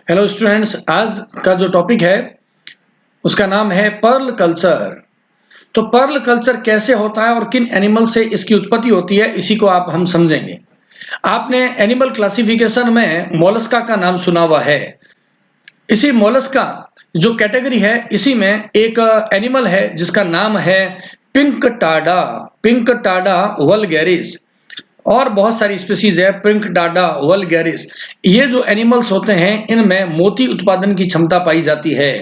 Hello students, आज का जो टॉपिक है उसका नाम है पर्ल कल्चर। तो पर्ल कल्चर कैसे होता है और किन एनिमल से इसकी उत्पत्ति होती है, इसी को आप हम समझेंगे। आपने एनिमल क्लासिफिकेशन में मोलस्का का नाम सुना हुआ है। इसी मोलस्का जो कैटेगरी है, इसी में एक एनिमल है जिसका नाम है pink Tada. Pink Tada vulgaris, और बहुत सारी स्पीसीज है पिंक टाडा वल्गैरिस। ये जो एनिमल्स होते हैं इनमें मोती उत्पादन की क्षमता पाई जाती है।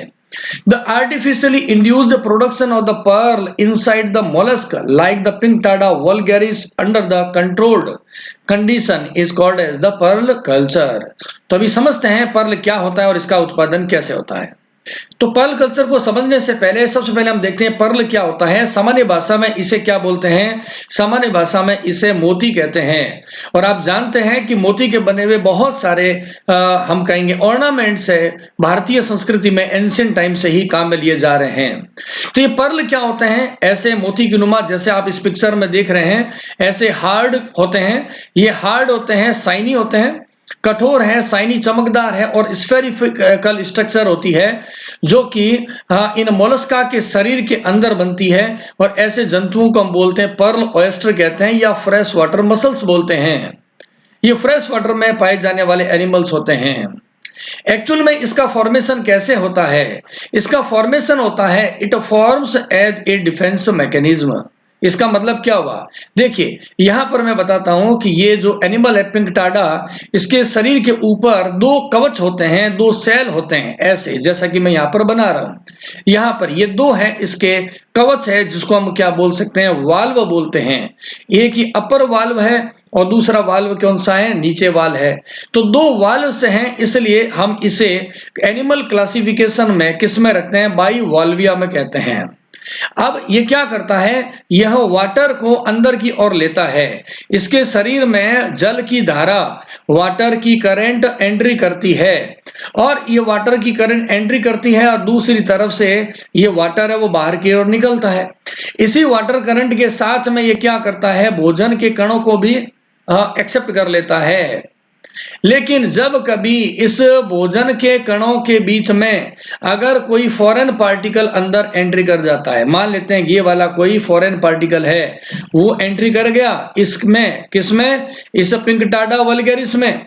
The artificially induced production of the pearl inside the mollusk, like the pink tada vulgaris, under the controlled condition is called as the pearl culture। तो अभी समझते हैं पर्ल क्या होता है और इसका उत्पादन कैसे होता है। तो पर्ल कल्चर को समझने से पहले सबसे पहले हम देखते हैं पर्ल क्या होता है। सामान्य भाषा में इसे क्या बोलते हैं? सामान्य भाषा में इसे मोती कहते हैं। और आप जानते हैं कि मोती के बने हुए बहुत सारे हम कहेंगे ऑर्नामेंट्स है, भारतीय संस्कृति में एंशिएंट टाइम से ही काम में लिए जा रहे हैं। तो ये पर्ल क्या होते हैं? ऐसे मोती की नुमा, जैसे आप इस पिक्चर में देख रहे हैं, ऐसे हार्ड होते हैं। ये हार्ड होते हैं, शाइनी होते हैं, कठोर है, शाइनी, चमकदार है, और स्फेरिकल स्ट्रक्चर होती है जो कि इन मोलस्का के शरीर के अंदर बनती है। और ऐसे जंतुओं को हम बोलते हैं पर्ल ऑयस्टर कहते हैं, या फ्रेश वाटर मसल्स बोलते हैं। ये फ्रेश वाटर में पाए जाने वाले एनिमल्स होते हैं। एक्चुअल में इसका फॉर्मेशन कैसे होता है? इसका फॉर्मेशन होता है, it forms as a defence mechanism. इसका मतलब क्या हुआ? देखिए, यहां पर मैं बताता हूं कि ये जो एनिमल है पिंक टाडा, इसके शरीर के ऊपर दो कवच होते हैं, दो सेल होते हैं, ऐसे जैसा कि मैं यहां पर बना रहा हूं। यहां पर ये दो है, इसके कवच है, जिसको हम क्या बोल सकते हैं? वाल्व बोलते हैं। एक ही अपर वाल्व है और दूसरा वाल्व कौन सा है? नीचे वाल्व है। तो दो वाल्व से हैं, इसलिए हम इसे एनिमल क्लासिफिकेशन में किस में रखते हैं? बाई वाल्विया में कहते हैं। अब ये क्या करता है? यह वाटर को अंदर की ओर लेता है। इसके शरीर में जल की धारा, वाटर की करंट एंट्री करती है, और ये वाटर की करंट एंट्री करती है, और दूसरी तरफ से ये वाटर है वो बाहर की ओर निकलता है। इसी वाटर करंट के साथ में ये क्या करता है? भोजन के कणों को भी एक्सेप्ट कर लेता है। लेकिन जब कभी इस भोजन के कणों के बीच में अगर कोई फॉरेन पार्टिकल अंदर एंट्री कर जाता है, मान लेते हैं ये वाला कोई फॉरेन पार्टिकल है, वो एंट्री कर गया इसमें, किसमें? इस पिंक टाडा वल्गैरिस में,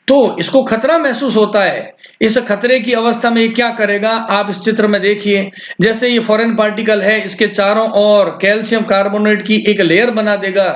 तो इसको खतरा महसूस होता है। इस खतरे की अवस्था में ये क्या करेगा? आप इस चित्र में देखिए, जैसे ये फॉरेन पार्टिकल है, इसके चारों ओर कैल्शियम कार्बोनेट की एक लेयर बना देगा।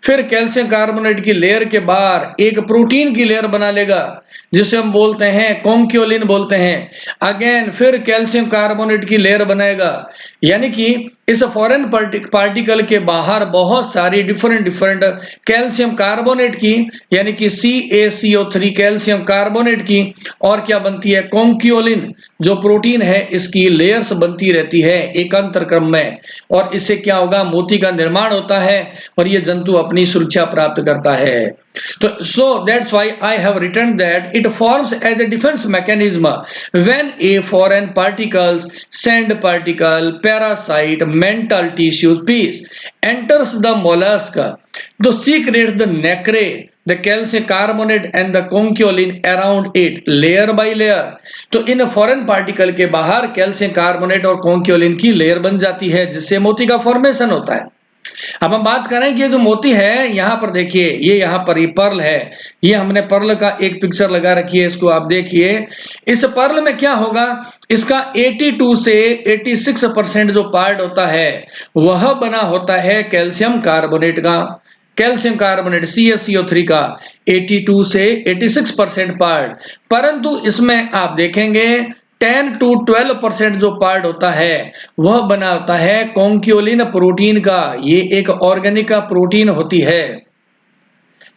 फिर कैल्शियम कार्बोनेट की लेयर के बाहर एक प्रोटीन की लेयर बना लेगा, जिसे हम बोलते हैं कॉन्क्योलिन बोलते हैं। अगेन फिर कैल्शियम कार्बोनेट की लेयर बनाएगा। यानी कि इस फॉरेन पार्टिकल के बाहर बहुत सारी डिफरेंट कैल्शियम कार्बोनेट की, यानी कि CaCO3 कैल्शियम कार्बोनेट की, और क्या बनती है? कॉन्क्योलिन जो प्रोटीन है, इसकी लेयर्स बनती रहती है एकांतर क्रम में। और इससे क्या होगा? मोती का निर्माण होता है और ये जंतु अपनी सुरक्षा प्राप्त करता है। तो so that's why I have written that it forms as a defense mechanism when a foreign particles, sand particle, parasite, mental tissue piece enters the mollusk. The secretes the nacre, the calcium carbonate and the conchiolin around it layer by layer। तो in foreign particle के बाहर calcium carbonate और कॉन्क्योलिन की layer बन जाती है, जिससे मोती का फॉर्मेशन होता है। अब हम बात करें कि ये जो मोती है, यहां पर देखिए, ये यहां पर ये पर्ल है, ये हमने पर्ल का एक पिक्चर लगा रखी है, इसको आप देखिए। इस पर्ल में क्या होगा? इसका 82 से 86% जो पार्ट होता है वह बना होता है कैल्शियम कार्बोनेट का। कैल्शियम कार्बोनेट CaCO3 का 82 से 86% पार्ट। परंतु इसमें आप देखेंगे 10 to 12% जो पार्ट होता है वह बना होता है कॉन्क्योलिन प्रोटीन का। ये एक ऑर्गेनिक का प्रोटीन होती है।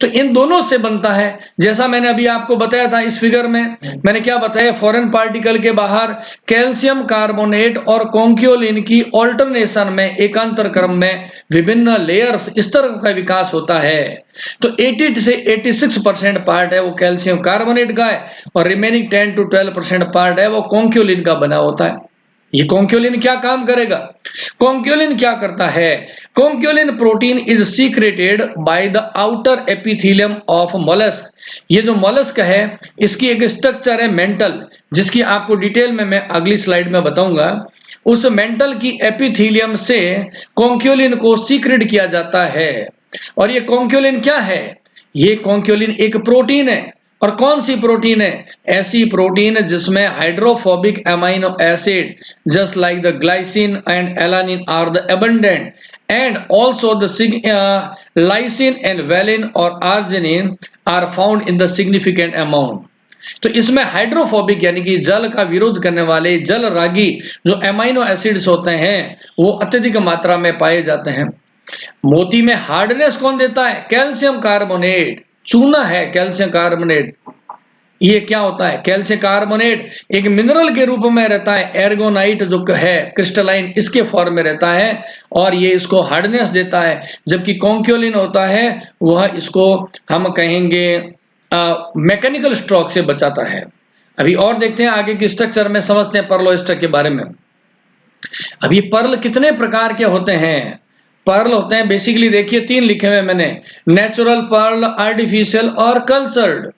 तो इन दोनों से बनता है। जैसा मैंने अभी आपको बताया था, इस फिगर में मैंने क्या बताया? फॉरेन पार्टिकल के बाहर कैल्शियम कार्बोनेट और कॉन्क्योलिन की ऑल्टरनेशन में, एकांतर क्रम में विभिन्न लेयर्स, इस तरह का विकास होता है। तो 80 से 86% पार्ट है वो कैल्शियम कार्बोनेट का है, और रिमेनिंग 10 to 12% पार्ट है वो कॉन्क्योलिन का बना होता है। ये कॉन्क्यूलिन क्या काम करेगा? कॉन्क्यूलिन क्या करता है? Conchiolin protein is secreted by the outer epithelium of mollusc. ये जो मोलस्क है इसकी एक स्ट्रक्चर है मेंटल, जिसकी आपको डिटेल में मैं अगली स्लाइड में बताऊंगा। उस मेंटल की एपिथेलियम से कॉन्क्यूलिन को सीक्रेट किया जाता है। और ये कॉन्क्यूलिन क्या है? ये कॉन्क्यूलिन एक प्रोटीन है। और कौन सी प्रोटीन है? ऐसी प्रोटीन जिसमें hydrophobic amino acid just like the glycine and alanine are the abundant, and also the lysine and valine और arginine are found in the significant amount। तो इसमें हाइड्रोफोबिक यानी कि जल का विरोध करने वाले जल रागी जो अमीनो एसिड्स होते हैं वो अत्यधिक मात्रा में पाए जाते हैं। मोती में हार्डनेस कौन देता है? Calcium carbonate. चूना है कैल्शियम कार्बोनेट। ये क्या होता है? कैल्शियम कार्बोनेट एक मिनरल के रूप में रहता है। एर्गोनाइट जो है क्रिस्टलाइन इसके फॉर्म में रहता है और ये इसको हार्डनेस देता है। जबकि कॉन्क्यूलिन होता है वह इसको हम कहेंगे मैकेनिकल स्ट्रोक से बचाता है। अभी और देखते हैं आगे की स्ट्रक्चर में, समझते हैं पर्ल ऑयस्टर के बारे में। अभी पर्ल कितने प्रकार के होते हैं? पर्ल होते हैं बेसिकली, देखिए 3 लिखे हुए मैंने, नेचुरल पर्ल, आर्टिफिशियल और कल्चर्ड।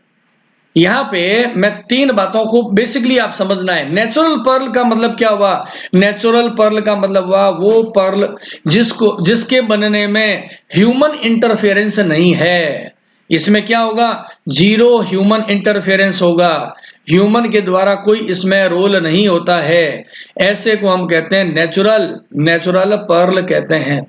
यहां पे मैं 3 बातों को बेसिकली आप समझना है। नेचुरल पर्ल का मतलब क्या हुआ? नेचुरल पर्ल का मतलब हुआ वो पर्ल जिसके बनने में ह्यूमन इंटरफेरेंस नहीं है। इसमें क्या होगा? 0 ह्यूमन इंटरफेरेंस होगा। ह्यूमन के द्वारा कोई इसमें रोल नहीं होता है। ऐसे को हम कहते हैं नेचुरल पर्ल कहते हैं।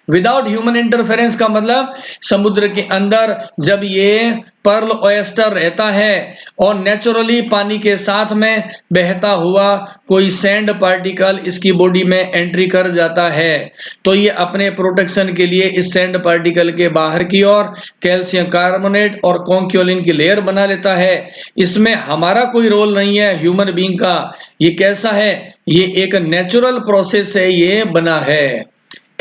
विदाउट ह्यूमन इंटरफेरेंस का मतलब समुद्र के अंदर जब ये पर्ल ऑयस्टर रहता है और नेचुरली पानी के साथ में बहता हुआ कोई सैंड पार्टिकल इसकी बॉडी में एंट्री कर जाता है तो ये अपने प्रोटेक्शन के लिए इस सैंड पार्टिकल के बाहर की ओर कैल्शियम कार्बोनेट और कॉन्क्यूलिन की लेयर बना लेता है। इसमें हमारा कोई रोल नहीं है ह्यूमन बीइंग का। ये कैसा है? ये एक नेचुरल प्रोसेस है, ये बना है।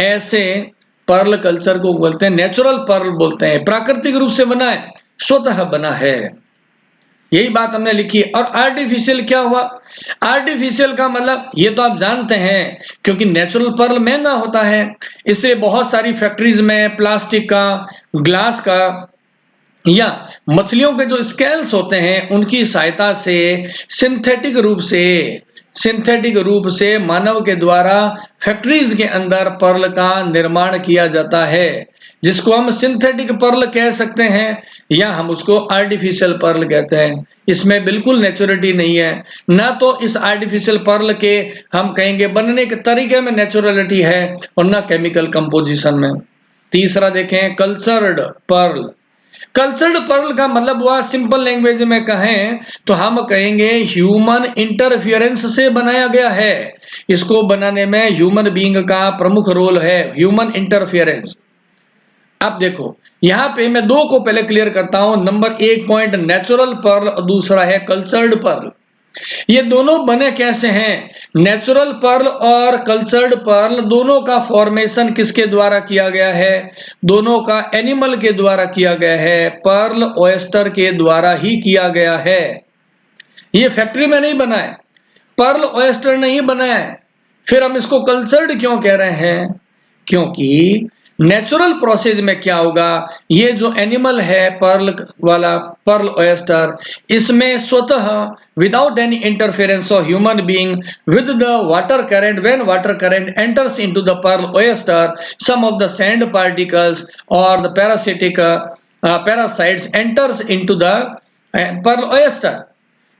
ऐसे पर्ल कल्चर को बोलते हैं नेचुरल पर्ल बोलते हैं। प्राकृतिक रूप से बना है, स्वतः बना है, यही बात हमने लिखी। और आर्टिफिशियल क्या हुआ? आर्टिफिशियल का मतलब ये तो आप जानते हैं, क्योंकि नेचुरल पर्ल महंगा होता है इसलिए बहुत सारी फैक्ट्रीज में प्लास्टिक का, ग्लास का या मछलियों के जो स्केल्स होते हैं उनकी सहायता से सिंथेटिक रूप से मानव के द्वारा फैक्ट्रीज के अंदर पर्ल का निर्माण किया जाता है, जिसको हम सिंथेटिक पर्ल कह सकते हैं या हम उसको आर्टिफिशियल पर्ल कहते हैं। इसमें बिल्कुल नेचुरलिटी नहीं है, ना तो इस आर्टिफिशियल पर्ल के हम कहेंगे बनने के तरीके में नेचुरलिटी है और ना केमिकल कंपोजिशन में। तीसरा देखें कल्चर्ड पर्ल। कल्चर्ड पर्ल का मतलब हुआ, सिंपल लैंग्वेज में कहें तो हम कहेंगे ह्यूमन इंटरफियरेंस से बनाया गया है। इसको बनाने में ह्यूमन बीइंग का प्रमुख रोल है, ह्यूमन इंटरफियरेंस। अब देखो यहां पे मैं 2 को पहले क्लियर करता हूं। नंबर 1 पॉइंट नेचुरल पर्ल और दूसरा है कल्चर्ड पर्ल। ये दोनों बने कैसे हैं? नेचुरल पर्ल और कल्चर्ड पर्ल दोनों का फॉर्मेशन किसके द्वारा किया गया है? दोनों का एनिमल के द्वारा किया गया है, पर्ल ऑयस्टर के द्वारा ही किया गया है। ये फैक्ट्री में नहीं बना है, पर्ल ऑयस्टर ने ही बनाया है। फिर हम इसको कल्चर्ड क्यों कह रहे हैं? क्योंकि नेचुरल प्रोसेस में क्या होगा, ये जो एनिमल है पर्ल वाला, पर्ल ऑयस्टर, इसमें स्वतः without any interference of human being with the water current, when water current enters into the pearl oyster, some of the sand particles और the parasites enters into the pearl oyster.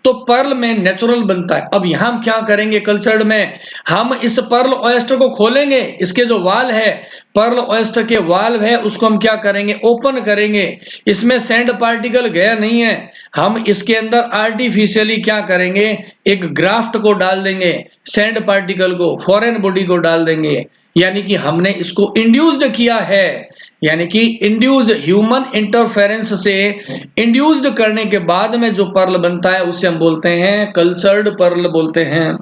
तो pearl में natural बनता है। अब यहां हम क्या करेंगे? कल्चर्ड में हम इस पर्ल ऑयस्टर को खोलेंगे, इसके जो वाल है, पर्ल ऑयस्टर के वाल्व है, उसको हम क्या करेंगे? ओपन करेंगे। इसमें सैंड पार्टिकल गया नहीं है, हम इसके अंदर आर्टिफिशियली क्या करेंगे? एक ग्राफ्ट को डाल देंगे, सैंड पार्टिकल को, फॉरेन बॉडी को डाल देंगे। यानी कि हमने इसको इंड्यूस्ड किया है, यानी कि इंड्यूस्ड ह्यूमन इंटरफेरेंस से इंड्यूस्ड करने के बाद में जो पर्ल बनता है उसे हम बोलते हैं कल्चर्ड पर्ल बोलते हैं।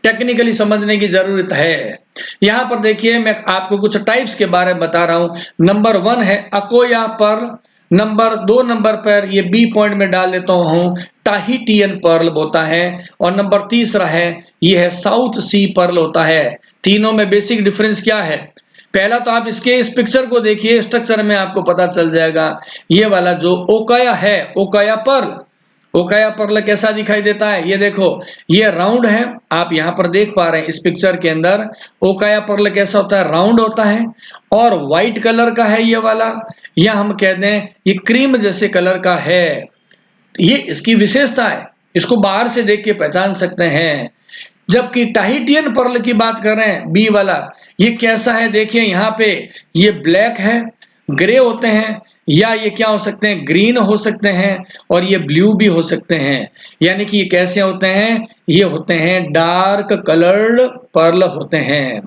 टेक्निकली समझने की जरूरत है। यहां पर देखिए मैं आपको कुछ टाइप्स के बारे में बता रहा हूं। नंबर 1 है अकोया पर्ल, दो नंबर पर ये बी पॉइंट में डाल देता हूं, टाहिटियन पर्ल होता है। और नंबर तीसरा है, ये है साउथ सी पर्ल होता है। तीनों में बेसिक डिफरेंस क्या है? पहला तो आप इसके इस पिक्चर को देखिए, स्ट्रक्चर में आपको पता चल जाएगा। ये वाला जो ओकाया है, ओकाया पर्ल, ओकाया पर्ल कैसा दिखाई देता है? ये देखो, ये राउंड है, आप यहां पर देख पा रहे हैं इस पिक्चर के अंदर। ओकाया पर्ल कैसा होता है? राउंड होता है और व्हाइट कलर का है ये वाला, या हम कहते हैं ये क्रीम जैसे कलर का है। ये इसकी विशेषता है, इसको बाहर से देख के पहचान सकते हैं। जबकि टाहिटियन पर्ल की बात कर रहे हैं, बी वाला, ये कैसा है? देखिए यहाँ पे ये ब्लैक है, ग्रे होते हैं, या ये क्या हो सकते हैं? ग्रीन हो सकते हैं, और ये ब्लू भी हो सकते हैं। यानी कि ये कैसे होते हैं? ये होते हैं डार्क कलर्ड पर्ल होते हैं।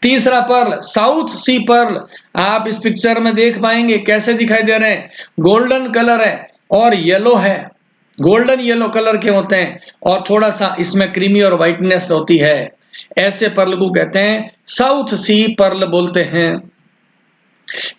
तीसरा पर्ल, साउथ सी पर्ल, आप इस पिक्चर में देख पाएंगे कैसे दिखाई दे रहे हैं। गोल्डन कलर है और येलो है, गोल्डन येलो कलर के होते हैं, और थोड़ा सा इसमें क्रीमी और व्हाइटनेस होती है। ऐसे पर्ल को कहते हैं साउथ सी पर्ल बोलते हैं।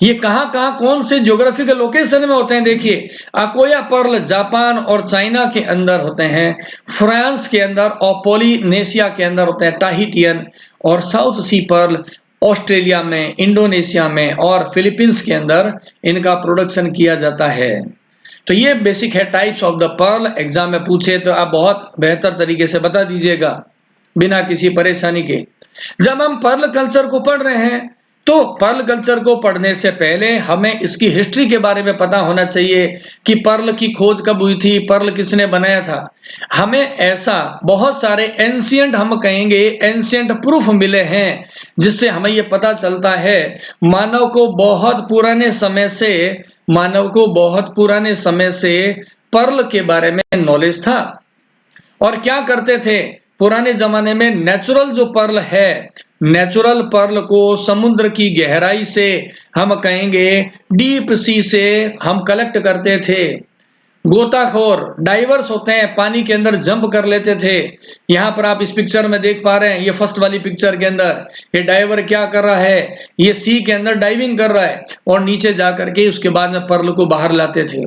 ये कहां कहां कौन से ज्योग्राफिकल लोकेशन में होते हैं? देखिए, अकोया पर्ल जापान और चाइना के अंदर होते हैं, फ्रांस के अंदर और पोलिनेशिया के अंदर होते हैं टाहिटियन। और साउथ सी पर्ल ऑस्ट्रेलिया में, इंडोनेशिया में और फिलीपींस के अंदर इनका प्रोडक्शन किया जाता है। तो ये बेसिक है types of the pearl. Exam में पूछे तो आप बहुत बेहतर तरीके से बता दीजिएगा बिना किसी परेशानी के। जब हम पर्ल कल्चर को पढ़ रहे हैं, तो पर्ल कल्चर को पढ़ने से पहले हमें इसकी हिस्ट्री के बारे में पता होना चाहिए कि पर्ल की खोज कब हुई थी, पर्ल किसने बनाया था। हमें ऐसा बहुत सारे एंशियंट, हम कहेंगे एंशियंट प्रूफ मिले हैं, जिससे हमें यह पता चलता है मानव को बहुत पुराने समय से पर्ल के बारे में नॉलेज था। और क्या करते थे पुराने जमाने में? नेचुरल जो पर्ल है, नेचुरल पर्ल को समुद्र की गहराई से, हम कहेंगे डीप सी से हम कलेक्ट करते थे। गोताखोर डाइवर्स होते हैं, पानी के अंदर जंप कर लेते थे। यहां पर आप इस पिक्चर में देख पा रहे हैं, ये फर्स्ट वाली पिक्चर के अंदर ये डाइवर क्या कर रहा है? ये सी के अंदर डाइविंग कर रहा है और नीचे जाकर के उसके बाद में पर्ल को बाहर लाते थे।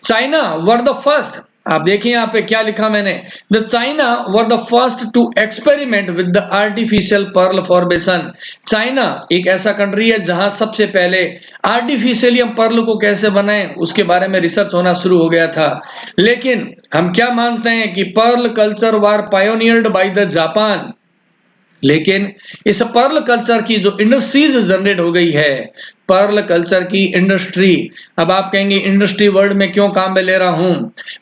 चाइना वर द फर्स्ट, आप देखिए यहाँ पे क्या लिखा मैंने, the China were the first to experiment with the artificial pearl formation. China एक ऐसा कंट्री है जहां सबसे पहले आर्टिफिशियली हम पर्ल को कैसे बनाएं उसके बारे में रिसर्च होना शुरू हो गया था। लेकिन हम क्या मानते हैं कि pearl culture was pioneered by the Japan. लेकिन इस पर्ल कल्चर की जो इंडस्ट्रीज जनरेट हो गई है, पर्ल कल्चर की इंडस्ट्री, अब आप कहेंगे इंडस्ट्री वर्ड में क्यों काम में ले रहा हूं?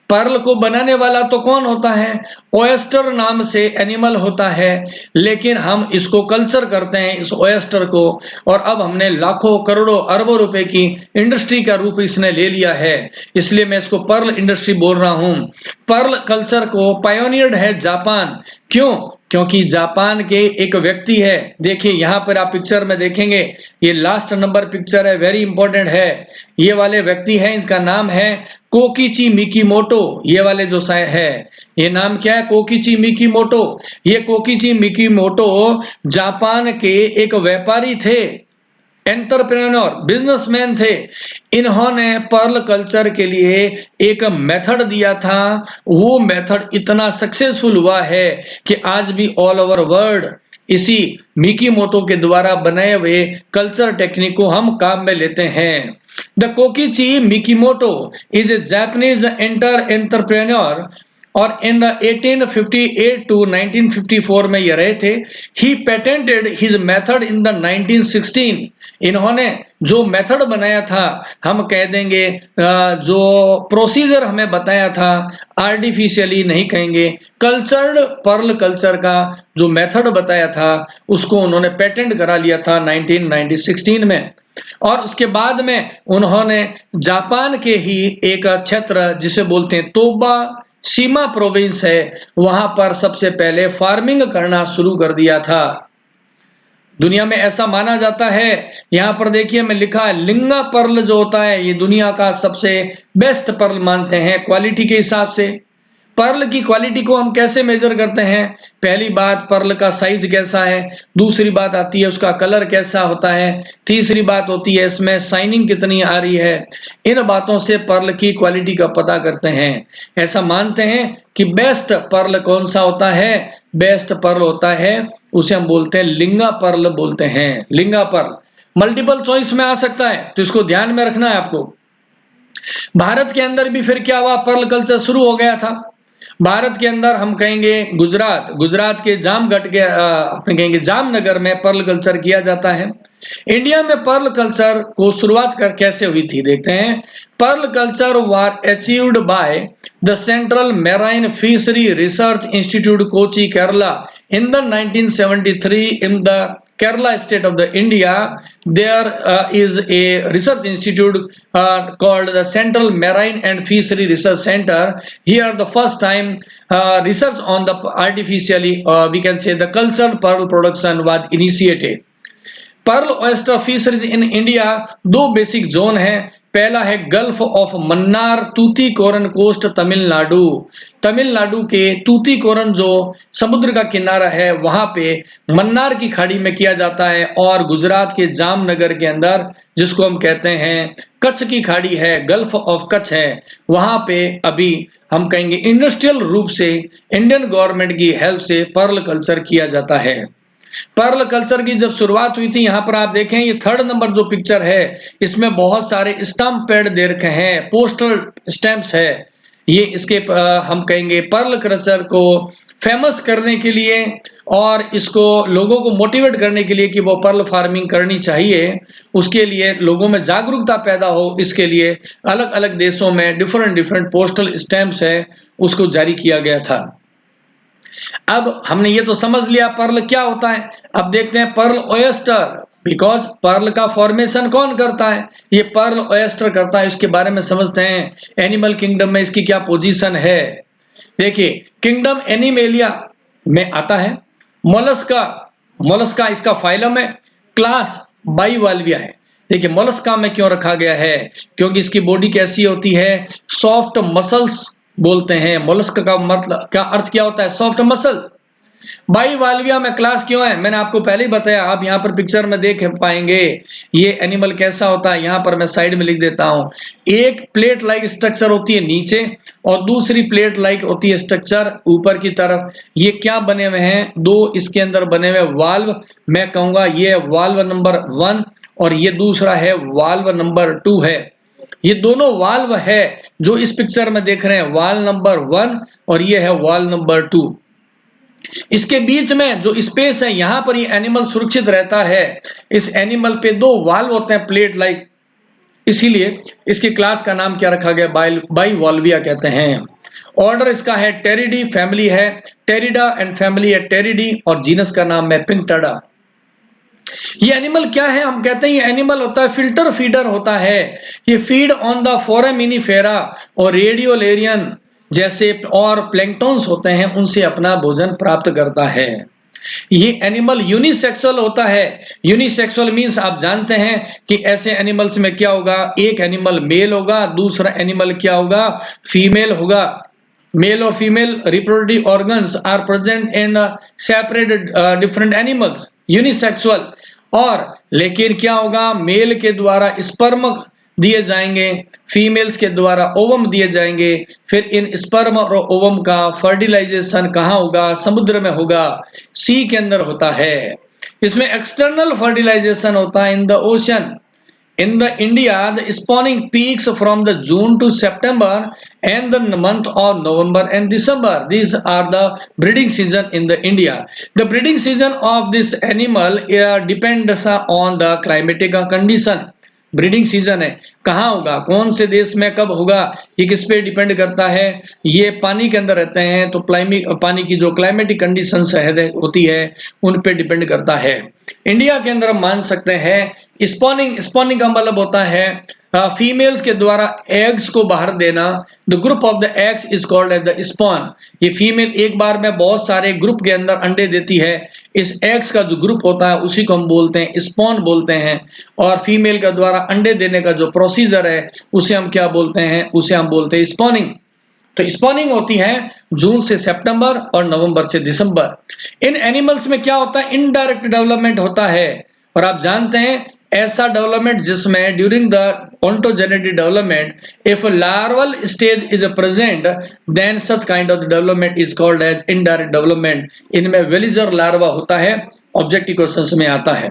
पर्ल को बनाने वाला तो कौन होता है? ओएस्टर नाम से एनिमल होता है, लेकिन हम इसको कल्चर करते हैं इस ओएस्टर को, और अब हमने लाखों करोड़ों अरबों रुपए की इंडस्ट्री का रूप इसने ले लिया है, इसलिए मैं इसको पर्ल इंडस्ट्री बोल रहा हूं। पर्ल कल्चर को पायोनियर्ड है जापान। क्यों? क्योंकि जापान के एक व्यक्ति है, देखिए यहां पर आप पिक्चर में देखेंगे, ये लास्ट नंबर पिक्चर है, वेरी इंपॉर्टेंट है। ये वाले व्यक्ति है, इसका नाम है कोकिची मिकीमोटो। ये वाले जो है, ये नाम क्या है? कोकिची मिकीमोटो। ये कोकिची मिकीमोटो जापान के एक व्यापारी थे, एंटरप्रेन्योर, बिजनेसमैन थे। इन्होंने पर्ल कल्चर के लिए एक मेथड दिया था। वो मेथड इतना सक्सेसफुल हुआ है कि आज भी ऑल ओवर वर्ल्ड इसी मिकीमोटो के द्वारा बनाए हुए कल्चर टेक्निक को हम काम में लेते हैं। The Kokichi Mikimoto is a Japanese entrepreneur, और इन द 1858 टू 1954 में ये रहे थे। He patented his method in the 1916। इन्होंने जो मेथड बनाया था, हम कह देंगे जो प्रोसीजर हमें बताया था, आर्टिफिशियली नहीं कहेंगे, कल्चर्ड पर्ल कल्चर का जो मेथड बताया था, उसको उन्होंने पेटेंट करा लिया था 1916 में। और उसके बाद में उन्होंने जापान के ही एक क्षेत्र जिसे बोलते हैं तोबा सीमा प्रोविंस है, वहां पर सबसे पहले फार्मिंग करना शुरू कर दिया था। दुनिया में ऐसा माना जाता है, यहां पर देखिए मैं लिखा है, लिंगा पर्ल जो होता है ये दुनिया का सबसे बेस्ट पर्ल मानते हैं क्वालिटी के हिसाब से। पर्ल की क्वालिटी को हम कैसे मेजर करते हैं? पहली बात, पर्ल का साइज कैसा है। दूसरी बात आती है उसका कलर कैसा होता है। तीसरी बात होती है इसमें शाइनिंग कितनी आ रही है। इन बातों से पर्ल की क्वालिटी का पता करते हैं। ऐसा मानते हैं कि बेस्ट पर्ल कौन सा होता है? बेस्ट पर्ल होता है, उसे हम बोलते हैं लिंगा पर्ल बोलते हैं। लिंगा पर्ल मल्टीपल चॉइस में आ सकता है, तो इसको ध्यान में रखना है आपको। भारत के अंदर भी फिर क्या हुआ, पर्ल कल्चर शुरू हो गया था। भारत के अंदर हम कहेंगे गुजरात के जामगढ़ के अपने कहेंगे जामनगर में पर्ल कल्चर किया जाता है। इंडिया में पर्ल कल्चर को शुरुआत कर कैसे हुई थी देखते हैं। Pearl culture was achieved by the central marine fishery research institute Kochi Kerala in the 1973 in the Kerala state of the India. There is a research institute called the Central Marine and Fishery Research Center. Here the first time research on the artificially we can say the cultured pearl production was initiated. Pearl oyster fisheries in India दो basic zone है। पहला है gulf of Mannar, Tuticorin coast, Tamil Nadu. Tamil Nadu के तूतीकोरन जो समुद्र का किनारा है वहां पे मन्नार की खाड़ी में किया जाता है, और गुजरात के जामनगर के अंदर जिसको हम कहते हैं कच्छ की खाड़ी है, गल्फ ऑफ कच्छ है, वहां पे अभी हम कहेंगे इंडस्ट्रियल रूप से इंडियन गवर्नमेंट की हेल्प से पर्ल कल्चर किया जाता है। पर्ल कल्चर की जब शुरुआत हुई थी, यहां पर आप देखें ये 3rd नंबर जो पिक्चर है इसमें बहुत सारे स्टैम्प पैड दे रखे हैं, पोस्टल स्टैंप्स है। ये इसके हम कहेंगे पर्ल कल्चर को फेमस करने के लिए और इसको लोगों को मोटिवेट करने के लिए कि वो पर्ल फार्मिंग करनी चाहिए, उसके लिए लोगों में जागरूकता पैदा हो, इसके लिए अलग अलग देशों में डिफरेंट पोस्टल स्टैंप्स है उसको जारी किया गया था। अब हमने ये तो समझ लिया पर्ल क्या होता है। अब देखते हैं पर्ल ऑयस्टर, बिकॉज पर्ल का फॉर्मेशन कौन करता है? ये पर्ल ऑयस्टर करता है। इसके बारे में समझते हैं एनिमल किंगडम में इसकी क्या पोजीशन है। देखिए किंगडम एनिमेलिया में आता है। मोलस्का, मोलस्का इसका फाइलम है, क्लास बाइवाल्विया है। देखिए मोलस्का में क्यों रखा गया है, क्योंकि इसकी बॉडी कैसी होती है, सॉफ्ट मसल्स बोलते हैं। मोलस्क का मतलब क्या अर्थ क्या होता है? Soft muscle. बाइवाल्विया में क्लास क्यों है, मैंने आपको पहले ही बताया, आप यहाँ पर पिक्चर में देख पाएंगे ये एनिमल कैसा होता है। यहाँ पर मैं साइड में लिख देता हूँ, एक प्लेट लाइक स्ट्रक्चर होती है नीचे और दूसरी प्लेट लाइक होती है स्ट्रक्चर ऊपर की तरफ। ये क्या बने हुए हैं? दो इसके अंदर बने हुए वाल्व। मैं कहूंगा ये वाल्व नंबर 1 और ये दूसरा है वाल्व नंबर 2 है। ये दोनों वाल्व है जो इस पिक्चर में देख रहे हैं, वाल्व नंबर 1 और ये है वाल्व नंबर 2। इसके बीच में जो स्पेस है यहां पर ये एनिमल सुरक्षित रहता है। इस एनिमल पे दो वाल्व होते हैं प्लेट लाइक, इसीलिए इसकी क्लास का नाम क्या रखा गया? बाइवाल्विया कहते हैं। ऑर्डर इसका है टेरिडी, फैमिली है टेरिडा एंड फैमिली है टेरिडी, और जीनस का नाम है पिंकटड़ा। ये एनिमल क्या है? हम कहते हैं ये एनिमल होता है फिल्टर फीडर होता है। ये फीड ऑन द फोरामिनिफेरा और रेडियोलेरियन जैसे और प्लैंक्टन्स होते हैं, उनसे अपना भोजन प्राप्त करता है। ये एनिमल यूनिसेक्सुअल होता है। यूनिसेक्सुअल मींस आप जानते हैं कि ऐसे एनिमल्स में क्या होगा, एक एनिमल मेल होगा, दूसरा एनिमल क्या होगा, फीमेल होगा। मेल और female reproductive organs are present in separate different animals, unisexual. और लेकिन क्या होगा, मेल के द्वारा स्पर्म दिए जाएंगे, फीमेल्स के द्वारा ओवम दिए जाएंगे। फिर इन स्पर्म और ओवम का फर्टिलाइजेशन कहाँ होगा? समुद्र में होगा, सी के अंदर होता है। इसमें एक्सटर्नल फर्टिलाइजेशन होता है in the ocean. In the India, the spawning peaks from the June to September and the month of November and December. These are the breeding season in the India. The breeding season of this animal depends on the climatic condition. Breeding season है कहाँ होगा, कौन से देश में कब होगा, ये किस पे डिपेंड करता है? ये पानी के अंदर रहते हैं तो पानी की जो क्लाइमेटिक कंडीशंस होती है उन पे डिपेंड करता है। इंडिया के अंदर हम मान सकते हैं स्पॉनिंग का मतलब होता है फीमेल्स के द्वारा एग्स को बाहर देना। The group of the eggs is called as the spawn. ये फीमेल एक बार में बहुत सारे ग्रुप के अंदर अंडे देती है। इस एग्स का जो ग्रुप होता है उसी को हम बोलते हैं स्पॉन बोलते हैं। और फीमेल के द्वारा अंडे देने का जो प्रोसीजर है उसे हम क्या बोलते हैं? उसे हम बोलते हैं स्पॉनिंग। तो स्पॉनिंग होती है जून से सितंबर और नवंबर से दिसंबर। इन एनिमल्स में क्या होता है, इनडायरेक्ट डेवलपमेंट होता है। और आप जानते हैं ऐसा डेवलपमेंट जिसमें during the ontogenetic development if larval stage is present then such kind of development is called as indirect development. इनमें विलिजर लार्वा होता है, ऑब्जेक्टिव क्वेश्चंस में आता है।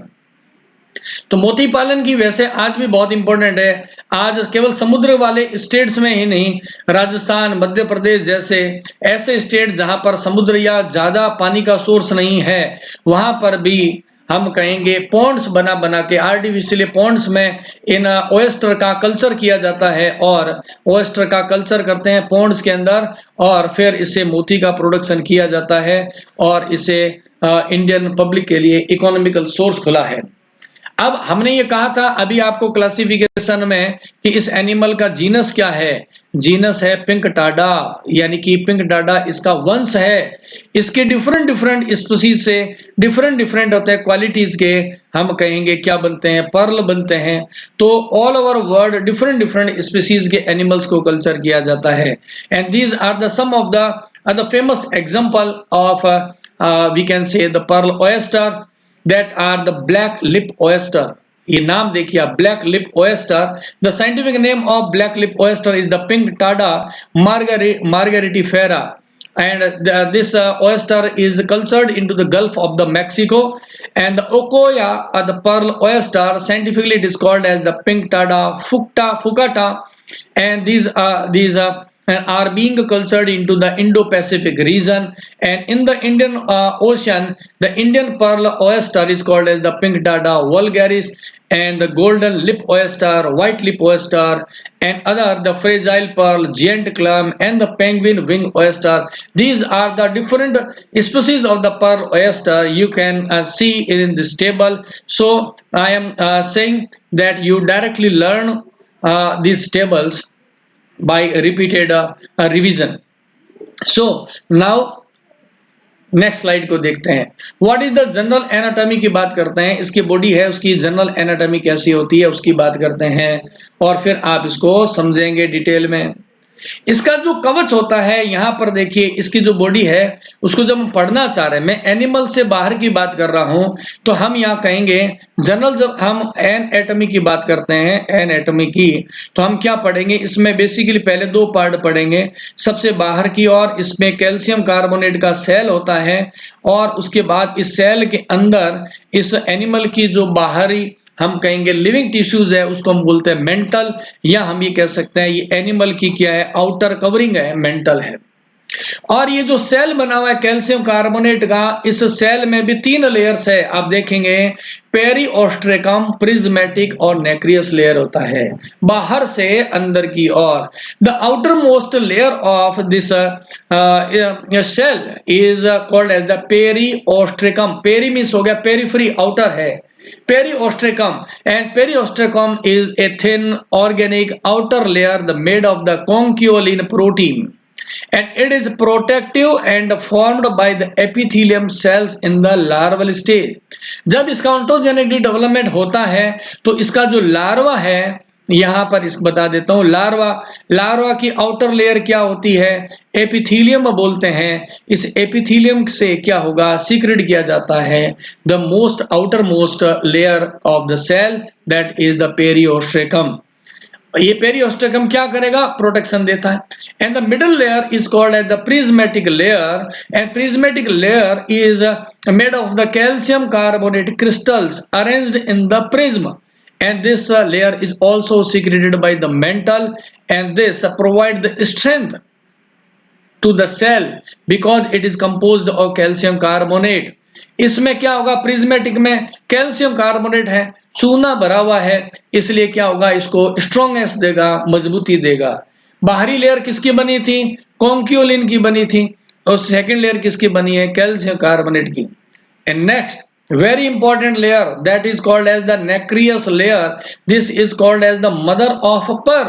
तो मोती पालन की वैसे आज भी बहुत इंपॉर्टेंट है। आज केवल समुद्र वाले स्टेट्स में ही नहीं, राजस्थान, मध्य प्रदेश जैसे ऐसे स्टेट जहां पर समुद्र या ज्यादा पानी का सोर्स नहीं है, वहां पर भी हम कहेंगे पॉन्ड्स बना बना के, आर्टिफिशियल पॉन्ड्स में इन ओएस्टर का कल्चर किया जाता है, और ओएस्टर का कल्चर करते हैं पॉन्ड्स के अंदर, और फिर इससे मोती का प्रोडक्शन किया जाता है, और इसे इंडियन पब्लिक के लिए इकोनॉमिकल सोर्स खुला है। अब हमने ये कहा था अभी आपको क्लासिफिकेशन में कि इस एनिमल का जीनस क्या है। जीनस है पिंक टाडा, यानी कि पिंक टाडा इसका वंश है। इसके डिफरेंट डिफरेंट स्पीसीज से डिफरेंट डिफरेंट होते हैं क्वालिटीज के, हम कहेंगे क्या बनते हैं, पर्ल बनते हैं। तो all over world different different species के एनिमल्स को कल्चर किया जाता है, and these are the some of the famous example of we can say the pearl oyster, that are the black lip oyster। ये नाम देखिए आप, black lip oyster। The scientific name of black lip oyster is the pink tarda margaritifera, and this oyster is cultured into the Gulf of the Mexico, and the Ocoya or the pearl oyster scientifically it is called as the pink tarda fucata, and these are being cultured into the Indo-Pacific region, and in the Indian Ocean, the Indian pearl oyster is called as the pink dada vulgaris, and the golden lip oyster, white lip oyster, and other the fragile pearl, giant clam, and the penguin wing oyster. These are the different species of the pearl oyster you can see in this table. So I am saying that you directly learn these tables by repeated revision. So now next slide को देखते हैं। What is the general anatomy की बात करते हैं, इसकी body है उसकी जनरल एनाटॉमी कैसी होती है उसकी बात करते हैं, और फिर आप इसको समझेंगे डिटेल में। इसका जो कवच होता है यहाँ पर देखिए, इसकी जो बॉडी है उसको जब हम पढ़ना चाह रहे हैं, मैं एनिमल से बाहर की बात कर रहा हूं, तो हम यहाँ कहेंगे जनरल, जब हम एनाटॉमी की बात करते हैं एनाटॉमी की, तो हम क्या पढ़ेंगे, इसमें बेसिकली पहले दो पार्ट पढ़ेंगे। सबसे बाहर की ओर इसमें कैल्शियम कार्बोनेट का सेल होता है, और उसके बाद इस सेल के अंदर इस एनिमल की जो बाहरी हम कहेंगे लिविंग टिश्यूज है उसको हम बोलते हैं मेंटल, या हम ये कह सकते हैं ये एनिमल की क्या है, आउटर कवरिंग है, मेंटल है। और ये जो सेल बना हुआ है कैल्शियम कार्बोनेट का, इस सेल में भी तीन लेयर्स है, आप देखेंगे पेरी ऑस्ट्रेकम, प्रिज्मेटिक और नेक्रियस लेयर होता है बाहर से अंदर की ओर। The outer most layer of this shell is called as the periostracum. Peri means हो गया पेरीफ्री, आउटर है periostracum, and periostracum is a thin organic outer layer made of the conchiolin protein, and it is protective and formed by the epithelium cells in the larval stage। जब इसका ऑन्टोजेनेटिक development होता है तो इसका जो larva है, यहां पर इस बता देता हूं, लार्वा की आउटर लेयर क्या होती है, एपिथीलियम बोलते हैं। इस एपिथीलियम से क्या होगा, सीक्रेट किया जाता है the most outer most layer of the shell, that is the periostracum. ये पेरियोस्ट्रेकम क्या करेगा, प्रोटेक्शन देता है। And the middle layer is called as the prismatic layer, and prismatic layer is made of the calcium carbonate crystals arranged in the prism, and this layer is also secreted by the mantle, and this provide the strength to the cell because it is composed of calcium carbonate। इसमें क्या होगा, prismatic में calcium carbonate है, चूना भरा हुआ है, इसलिए क्या होगा, इसको स्ट्रॉन्गनेस देगा, मजबूती देगा। बाहरी लेयर किसकी बनी थी, कॉन्क्यूलिन की बनी थी, और सेकंड लेयर किसकी बनी है, कैल्शियम कार्बोनेट की। And next very important layer that is called as the nacreous layer, this is called as the mother of pearl।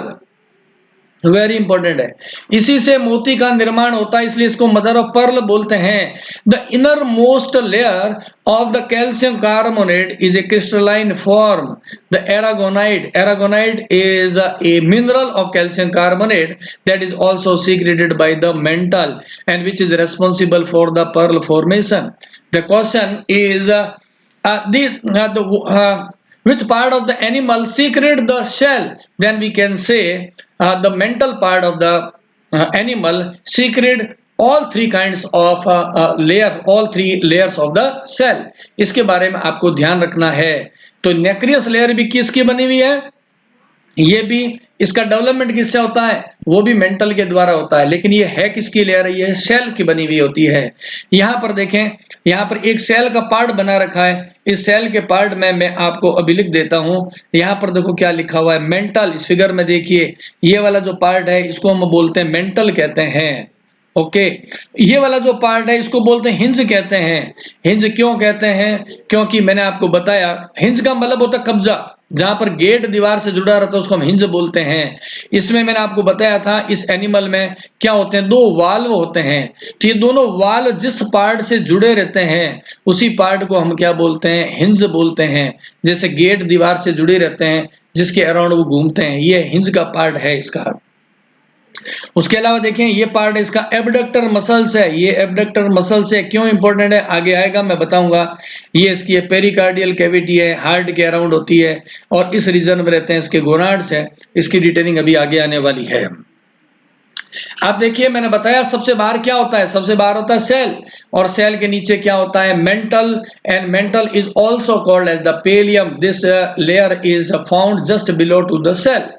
Very important है। इसी से मोती का निर्माण होता है, इसलिए इसको मदर ऑफ पर्ल बोलते हैं। The inner most layer of the calcium carbonate is a crystalline form. The aragonite is a mineral of calcium carbonate that is also secreted by the mantle and which is responsible for the pearl formation. The question is which part of the animal secrete the shell? Then we can say the mental part of the animal secrete all three kinds of all three layers of the cell। इसके बारे में आपको ध्यान रखना है। तो nucleus layer भी किसकी बनी हुई है? ये भी, इसका डेवलपमेंट किससे होता है? वो भी मेंटल के द्वारा होता है। लेकिन ये है किसकी लेयर है? ये सेल की बनी हुई होती है। यहां पर देखें, यहां पर एक सेल का पार्ट बना रखा है। इस सेल के पार्ट में मैं आपको अभी लिख देता हूं। यहां पर देखो क्या लिखा हुआ है, मेंटल। इस फिगर में देखिए, ये वाला जो पार्ट है इसको हम बोलते हैं मेंटल कहते हैं। ओके, ये वाला जो पार्ट है इसको बोलते हैं हिंज कहते हैं। हिंज क्यों कहते हैं? क्योंकि मैंने आपको बताया हिंज का मतलब होता है कब्जा। जहां पर गेट दीवार से जुड़ा रहता है उसको हम हिंज बोलते हैं। इसमें मैंने आपको बताया था इस एनिमल में क्या होते हैं, दो वाल्व होते हैं। तो ये दोनों वाल्व जिस पार्ट से जुड़े रहते हैं उसी पार्ट को हम क्या बोलते हैं? हिंज बोलते हैं। जैसे गेट दीवार से जुड़े रहते हैं जिसके अराउंड वो घूमते हैं, ये हिंज का पार्ट है इसका। उसके अलावा देखें, ये पार्ट इसका एबडक्टर मसल्स है। ये एबडक्टर मसल्स है, क्यों इंपॉर्टेंट है आगे आएगा मैं बताऊंगा। ये इसकी पेरिकार्डियल कैविटी है, हार्ट के अराउंड होती है और इस रीजन में रहते हैं इसके गोनाड्स है। इसकी डिटेलिंग अभी आगे आने वाली है। आप देखिए, मैंने बताया सबसे बाहर क्या होता है? सबसे बाहर होता है सेल, और सेल के नीचे क्या होता है? Mantle. And mantle is also called as the pallium. This layer is found just below to the shell.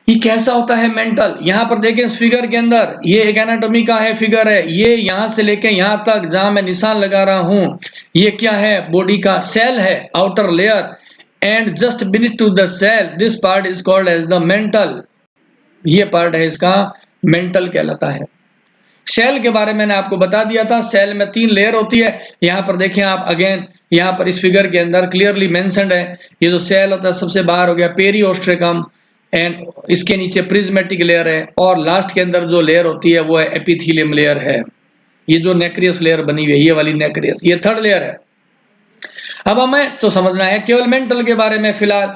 ये कैसा होता है मेंटल? यहां पर देखें इस फिगर के अंदर, ये एक एनाटॉमी का है फिगर है। ये यहां से लेके यहां तक जहां मैं निशान लगा रहा हूं, ये क्या है? बॉडी का सेल है, outer layer. And just beneath to the shell this part is called as the mantle. ये पार्ट है इसका मेंटल कहलाता है। सेल के बारे में मैंने आपको बता दिया था, सेल में 3 लेयर होती है। यहां पर देखें आप अगेन, यहां पर इस फिगर के अंदर क्लियरली मेंशन्ड है। ये जो सेल होता है सबसे बाहर हो गया पेरियोस्ट्रेकम, एंड इसके नीचे प्रिज्मेटिक लेयर है, और लास्ट के अंदर जो लेयर होती है वो है एपिथेलियम लेयर है। ये जो नेक्रियस लेयर बनी हुई है, ये वाली नेक्रियस, ये 3rd लेयर है। अब हमें तो समझना है केवल मेंटल के बारे में फिलहाल।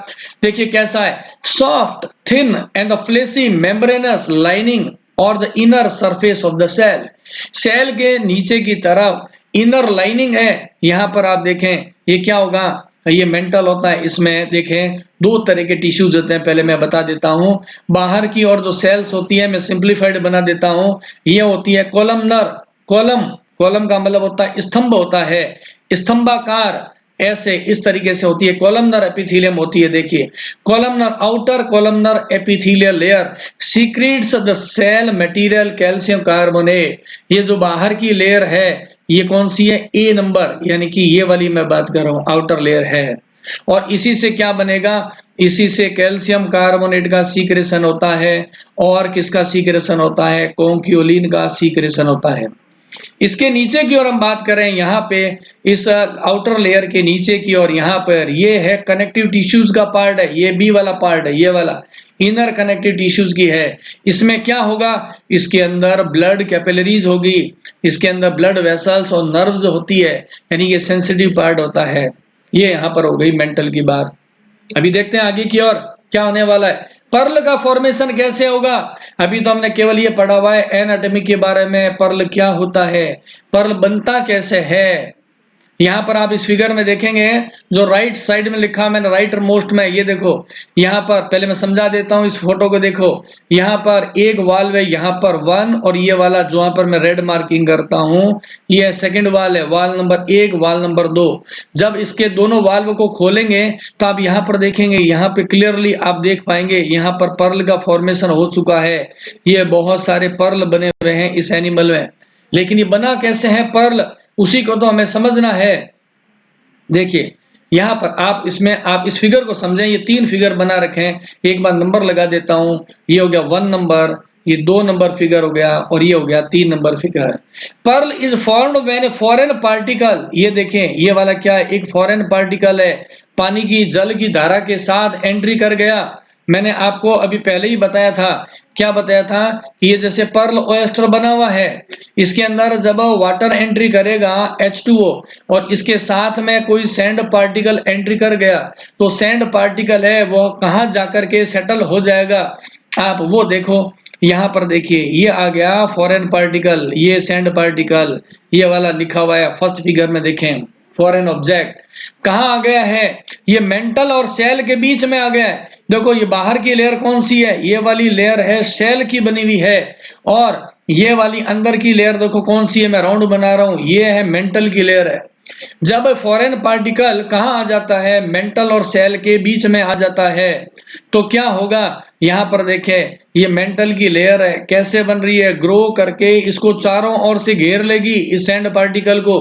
देखिए कैसा है, soft thin and the fleshy membranous lining और the inner surface of the shell. Shell के नीचे की तरफ इनर लाइनिंग है। यहां पर आप देखें ये क्या होगा, ये मेंटल होता है। इसमें देखें 2 तरह के टिश्यूज होते हैं, पहले मैं बता देता हूं। बाहर की और जो सेल्स होती है, मैं सिंप्लीफाइड बना देता हूं, ये होती है कॉलमनर। कॉलम का मतलब होता है स्तंभ होता है, स्तंभाकार। ऐसे इस तरीके से होती है, कॉलमनर एपिथेलियम होती है। देखिए columnar, outer columnar epithelial layer secretes the shell material calcium carbonate. ये जो बाहर की लेयर है ये कौन सी है? ए नंबर, यानी कि ये वाली मैं बात कर रहा हूं, आउटर लेयर है। और इसी से क्या बनेगा? इसी से कैल्शियम कार्बोनेट का सीक्रेशन होता है। और किसका सीक्रेशन होता है? कॉन्क्यूलिन का सीक्रेशन होता है। इसके नीचे की ओर हम बात करें, यहाँ पे इस आउटर लेयर के नीचे की ओर, यहाँ पर ये है कनेक्टिव टिश्यूज का पार्ट है। ये बी वाला पार्ट है, ये वाला इनर कनेक्टिव टिश्यूज की है। इसमें क्या होगा? इसके अंदर ब्लड कैपिलरीज होगी, इसके अंदर ब्लड वेसल्स और नर्व्स होती है, यानी ये सेंसिटिव पार्ट होता है। ये यहाँ पर हो गई मेंटल की बात। अभी देखते हैं आगे की ओर क्या होने वाला है। पर्ल का फॉर्मेशन कैसे होगा? अभी तो हमने केवल ये पढ़ा हुआ है एनाटॉमी के बारे में, पर्ल क्या होता है, पर्ल बनता कैसे है। यहाँ पर आप इस फिगर में देखेंगे, जो राइट साइड में लिखा मैंने, राइट मोस्ट में, ये देखो यहाँ पर, पहले मैं समझा देता हूँ, इस फोटो को देखो। यहाँ पर एक वाल्व है, यहाँ पर 1, और ये वाला जो यहाँ पर मैं रेड मार्किंग करता हूँ, ये सेकंड वाल है, वाल नंबर 1, वाल नंबर 2। जब इसके दोनों वाल्व को खोलेंगे तो आप यहाँ पर देखेंगे, यहाँ पे क्लियरली आप देख पाएंगे, यहाँ पर पर्ल का फॉर्मेशन हो चुका है। ये बहुत सारे पर्ल बने हुए हैं इस एनिमल में। लेकिन ये बना कैसे है पर्ल, उसी को तो हमें समझना है। देखिए यहां पर आप इस फिगर को समझें, ये 3 फिगर बना रखे हैं। एक बार नंबर लगा देता हूं, ये हो गया 1 नंबर, ये 2 नंबर फिगर हो गया, और ये हो गया 3 number figure. Pearl is formed when a foreign particle, ये देखें ये वाला क्या है? एक फॉरेन पार्टिकल है, पानी की, जल की धारा के साथ एंट्री कर गया। मैंने आपको अभी पहले ही बताया था, क्या बताया था कि ये जैसे पर्ल ओएस्टर बना हुआ है, इसके अंदर जब वाटर एंट्री करेगा H2O और इसके साथ में कोई सैंड पार्टिकल एंट्री कर गया, तो सैंड पार्टिकल है वो कहाँ जाकर के सेटल हो जाएगा, आप वो देखो। यहाँ पर देखिए ये आ गया फॉरेन पार्टिकल, ये सैंड पार्टिकल, ये वाला लिखा हुआ है फर्स्ट फिगर में, देखें फॉरेन ऑब्जेक्ट कहाँ आ गया है, ये मेंटल और सेल के बीच में आ गया है। देखो ये बाहर की लेयर कौन सी है, ये वाली लेयर है सेल की बनी हुई है, और ये वाली अंदर की लेयर देखो कौन सी है, मैं राउंड बना रहा हूं, ये है मेंटल की लेयर है। जब फॉरेन पार्टिकल कहाँ आ जाता है, मेंटल और सेल के बीच में आ जाता है, तो क्या होगा, यहाँ पर देखें ये मेंटल की लेयर है कैसे बन रही है, ग्रो करके इसको चारों ओर से घेर लेगी, इस सैंड पार्टिकल को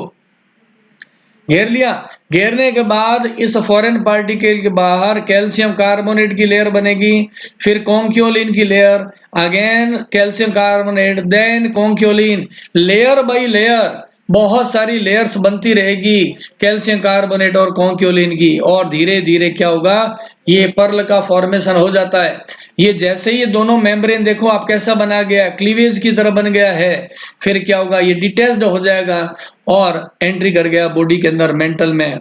घेर लिया। घेरने के बाद इस फॉरेन पार्टिकल के बाहर कैल्शियम कार्बोनेट की लेयर बनेगी, फिर कॉन्क्योलिन की layer, again calcium carbonate, then conchiolin, layer by layer बहुत सारी लेयर्स बनती रहेगी कैल्शियम कार्बोनेट और कॉन्क्योलिन की, और धीरे धीरे क्या होगा, ये पर्ल का फॉर्मेशन हो जाता है। ये जैसे ही ये दोनों मेम्ब्रेन देखो आप कैसा बना गया, क्लीवेज की तरह बन गया है, फिर क्या होगा, ये डिटैच्ड हो जाएगा और एंट्री कर गया बॉडी के अंदर मेंटल में,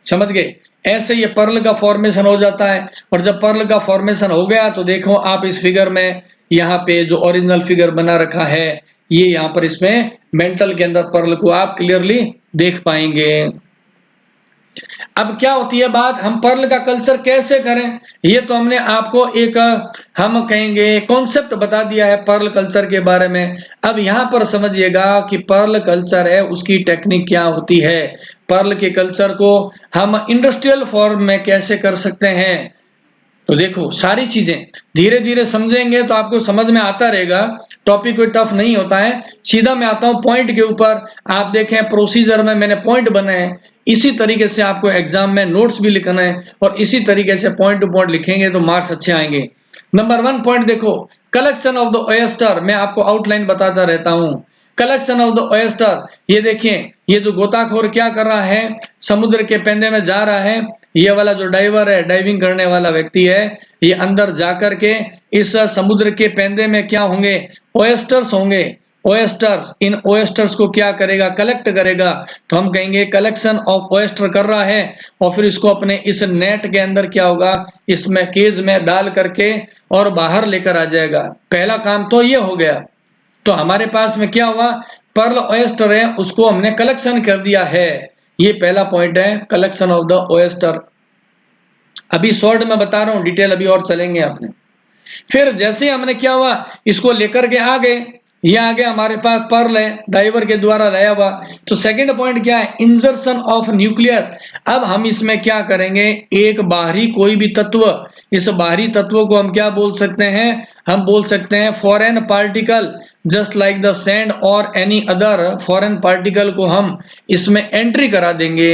समझ गए। ऐसे ये पर्ल का फॉर्मेशन हो जाता है। और जब पर्ल का फॉर्मेशन हो गया तो देखो आप इस फिगर में, यहाँ पे जो ओरिजिनल फिगर बना रखा है, ये यहाँ पर इसमें मेंटल के अंदर पर्ल को आप क्लियरली देख पाएंगे। अब क्या होती है बात, हम पर्ल का कल्चर कैसे करें, ये तो हमने आपको एक हम कहेंगे कॉन्सेप्ट बता दिया है पर्ल कल्चर के बारे में। अब यहाँ पर समझिएगा कि पर्ल कल्चर है उसकी टेक्निक क्या होती है, पर्ल के कल्चर को हम इंडस्ट्रियल फॉर्म में कैसे कर सकते हैं। तो देखो सारी चीजें धीरे धीरे समझेंगे तो आपको समझ में आता रहेगा, टॉपिक कोई टफ नहीं होता है। सीधा मैं आता हूं पॉइंट के ऊपर, आप देखें प्रोसीजर में मैंने पॉइंट बनाए हैं, इसी तरीके से आपको एग्जाम में नोट्स भी लिखना है और इसी तरीके से पॉइंट टू पॉइंट लिखेंगे तो मार्क्स अच्छे आएंगे। नंबर 1 पॉइंट देखो, कलेक्शन ऑफ द ओएस्टर, मैं आपको आउटलाइन बताता रहता हूं। कलेक्शन ऑफ द ओएस्टर, ये देखिए ये जो गोताखोर क्या कर रहा है, समुद्र के पेंदे में जा रहा है, ये वाला जो डाइवर है, डाइविंग करने वाला व्यक्ति है, ये अंदर जाकर के इस समुद्र के पेंदे में क्या होंगे, ओएस्टर्स होंगे। ओएस्टर्स, इन ओएस्टर्स को क्या करेगा, कलेक्ट करेगा, तो हम कहेंगे कलेक्शन ऑफ ओएस्टर कर रहा है, और फिर इसको अपने इस नेट के अंदर क्या होगा, इसमें केज में डाल करके और बाहर लेकर आ जाएगा। पहला काम तो ये हो गया। तो हमारे पास में क्या हुआ, पर्ल ओएस्टर है उसको हमने कलेक्शन कर दिया है, ये पहला पॉइंट है, कलेक्शन ऑफ द ओएस्टर। अभी शॉर्ट में बता रहा हूं, डिटेल अभी और चलेंगे अपने। फिर जैसे हमने क्या हुआ, इसको लेकर के आ गए, ये आ गया हमारे पास पर्ल है डाइवर के द्वारा लाया हुआ। तो सेकंड पॉइंट क्या है, इंजर्शन ऑफ न्यूक्लियस। अब हम इसमें क्या करेंगे, एक बाहरी कोई भी तत्व, इस बाहरी तत्व को हम क्या बोल सकते हैं, हम बोल सकते हैं foreign particle, just like the sand और एनी अदर फॉरेन पार्टिकल को हम इसमें एंट्री करा देंगे।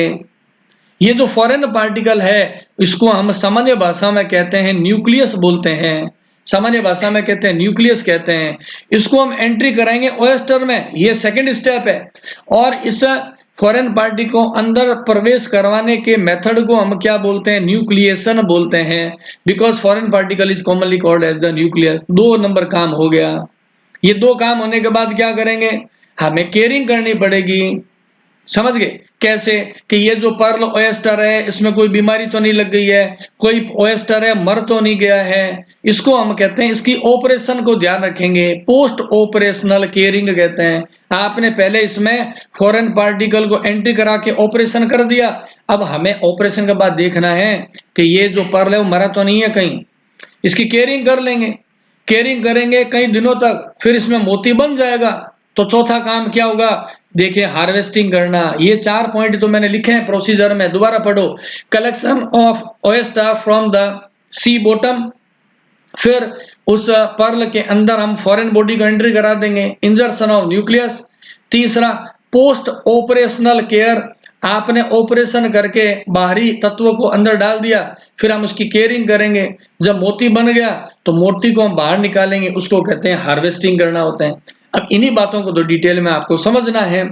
ये जो फॉरेन पार्टिकल है इसको हम सामान्य भाषा में कहते हैं न्यूक्लियस बोलते हैं, सामान्य भाषा में कहते हैं न्यूक्लियस कहते हैं। इसको हम एंट्री कराएंगे ओएस्टर में, ये सेकंड स्टेप है। और इस फॉरेन पार्टी को अंदर प्रवेश करवाने के मेथड को हम क्या बोलते हैं, न्यूक्लिएशन बोलते हैं, because foreign particle is commonly called as the nucleus. 2 number काम हो गया। ये 2 काम होने के बाद क्या करेंगे, हमें केयरिंग करनी पड़ेगी, समझ गए कैसे, कि ये जो पर्ल ओएस्टर है इसमें कोई बीमारी तो नहीं लग गई है, कोई ओएस्टर है मर तो नहीं गया है, इसको हम कहते हैं, इसकी ऑपरेशन को ध्यान रखेंगे, पोस्ट ऑपरेशनल केयरिंग कहते हैं। आपने पहले इसमें फॉरेन पार्टिकल को एंट्री करा के ऑपरेशन कर दिया, अब हमें ऑपरेशन के बाद देखना है कि ये जो पर्ल है वो मरा तो नहीं है कहीं, इसकी केयरिंग कर लेंगे, केयरिंग करेंगे कई दिनों तक, फिर इसमें मोती बन जाएगा। तो चौथा काम क्या होगा, देखिए हार्वेस्टिंग करना। ये 4 पॉइंट तो मैंने लिखे हैं प्रोसीजर में, दोबारा पढ़ो। Collection of oyster from the sea bottom, फिर उस पर्ल के अंदर हम फॉरेन बॉडी को एंट्री करा देंगे, इंजर्शन ऑफ न्यूक्लियस। तीसरा पोस्ट ऑपरेशनल केयर, आपने ऑपरेशन करके बाहरी तत्वों को अंदर डाल दिया, फिर हम उसकी केयरिंग करेंगे। जब मोती बन गया तो मोती को हम बाहर निकालेंगे, उसको कहते हैं हार्वेस्टिंग करना होता है। अब इन्हीं बातों को तो डिटेल में आपको समझना है।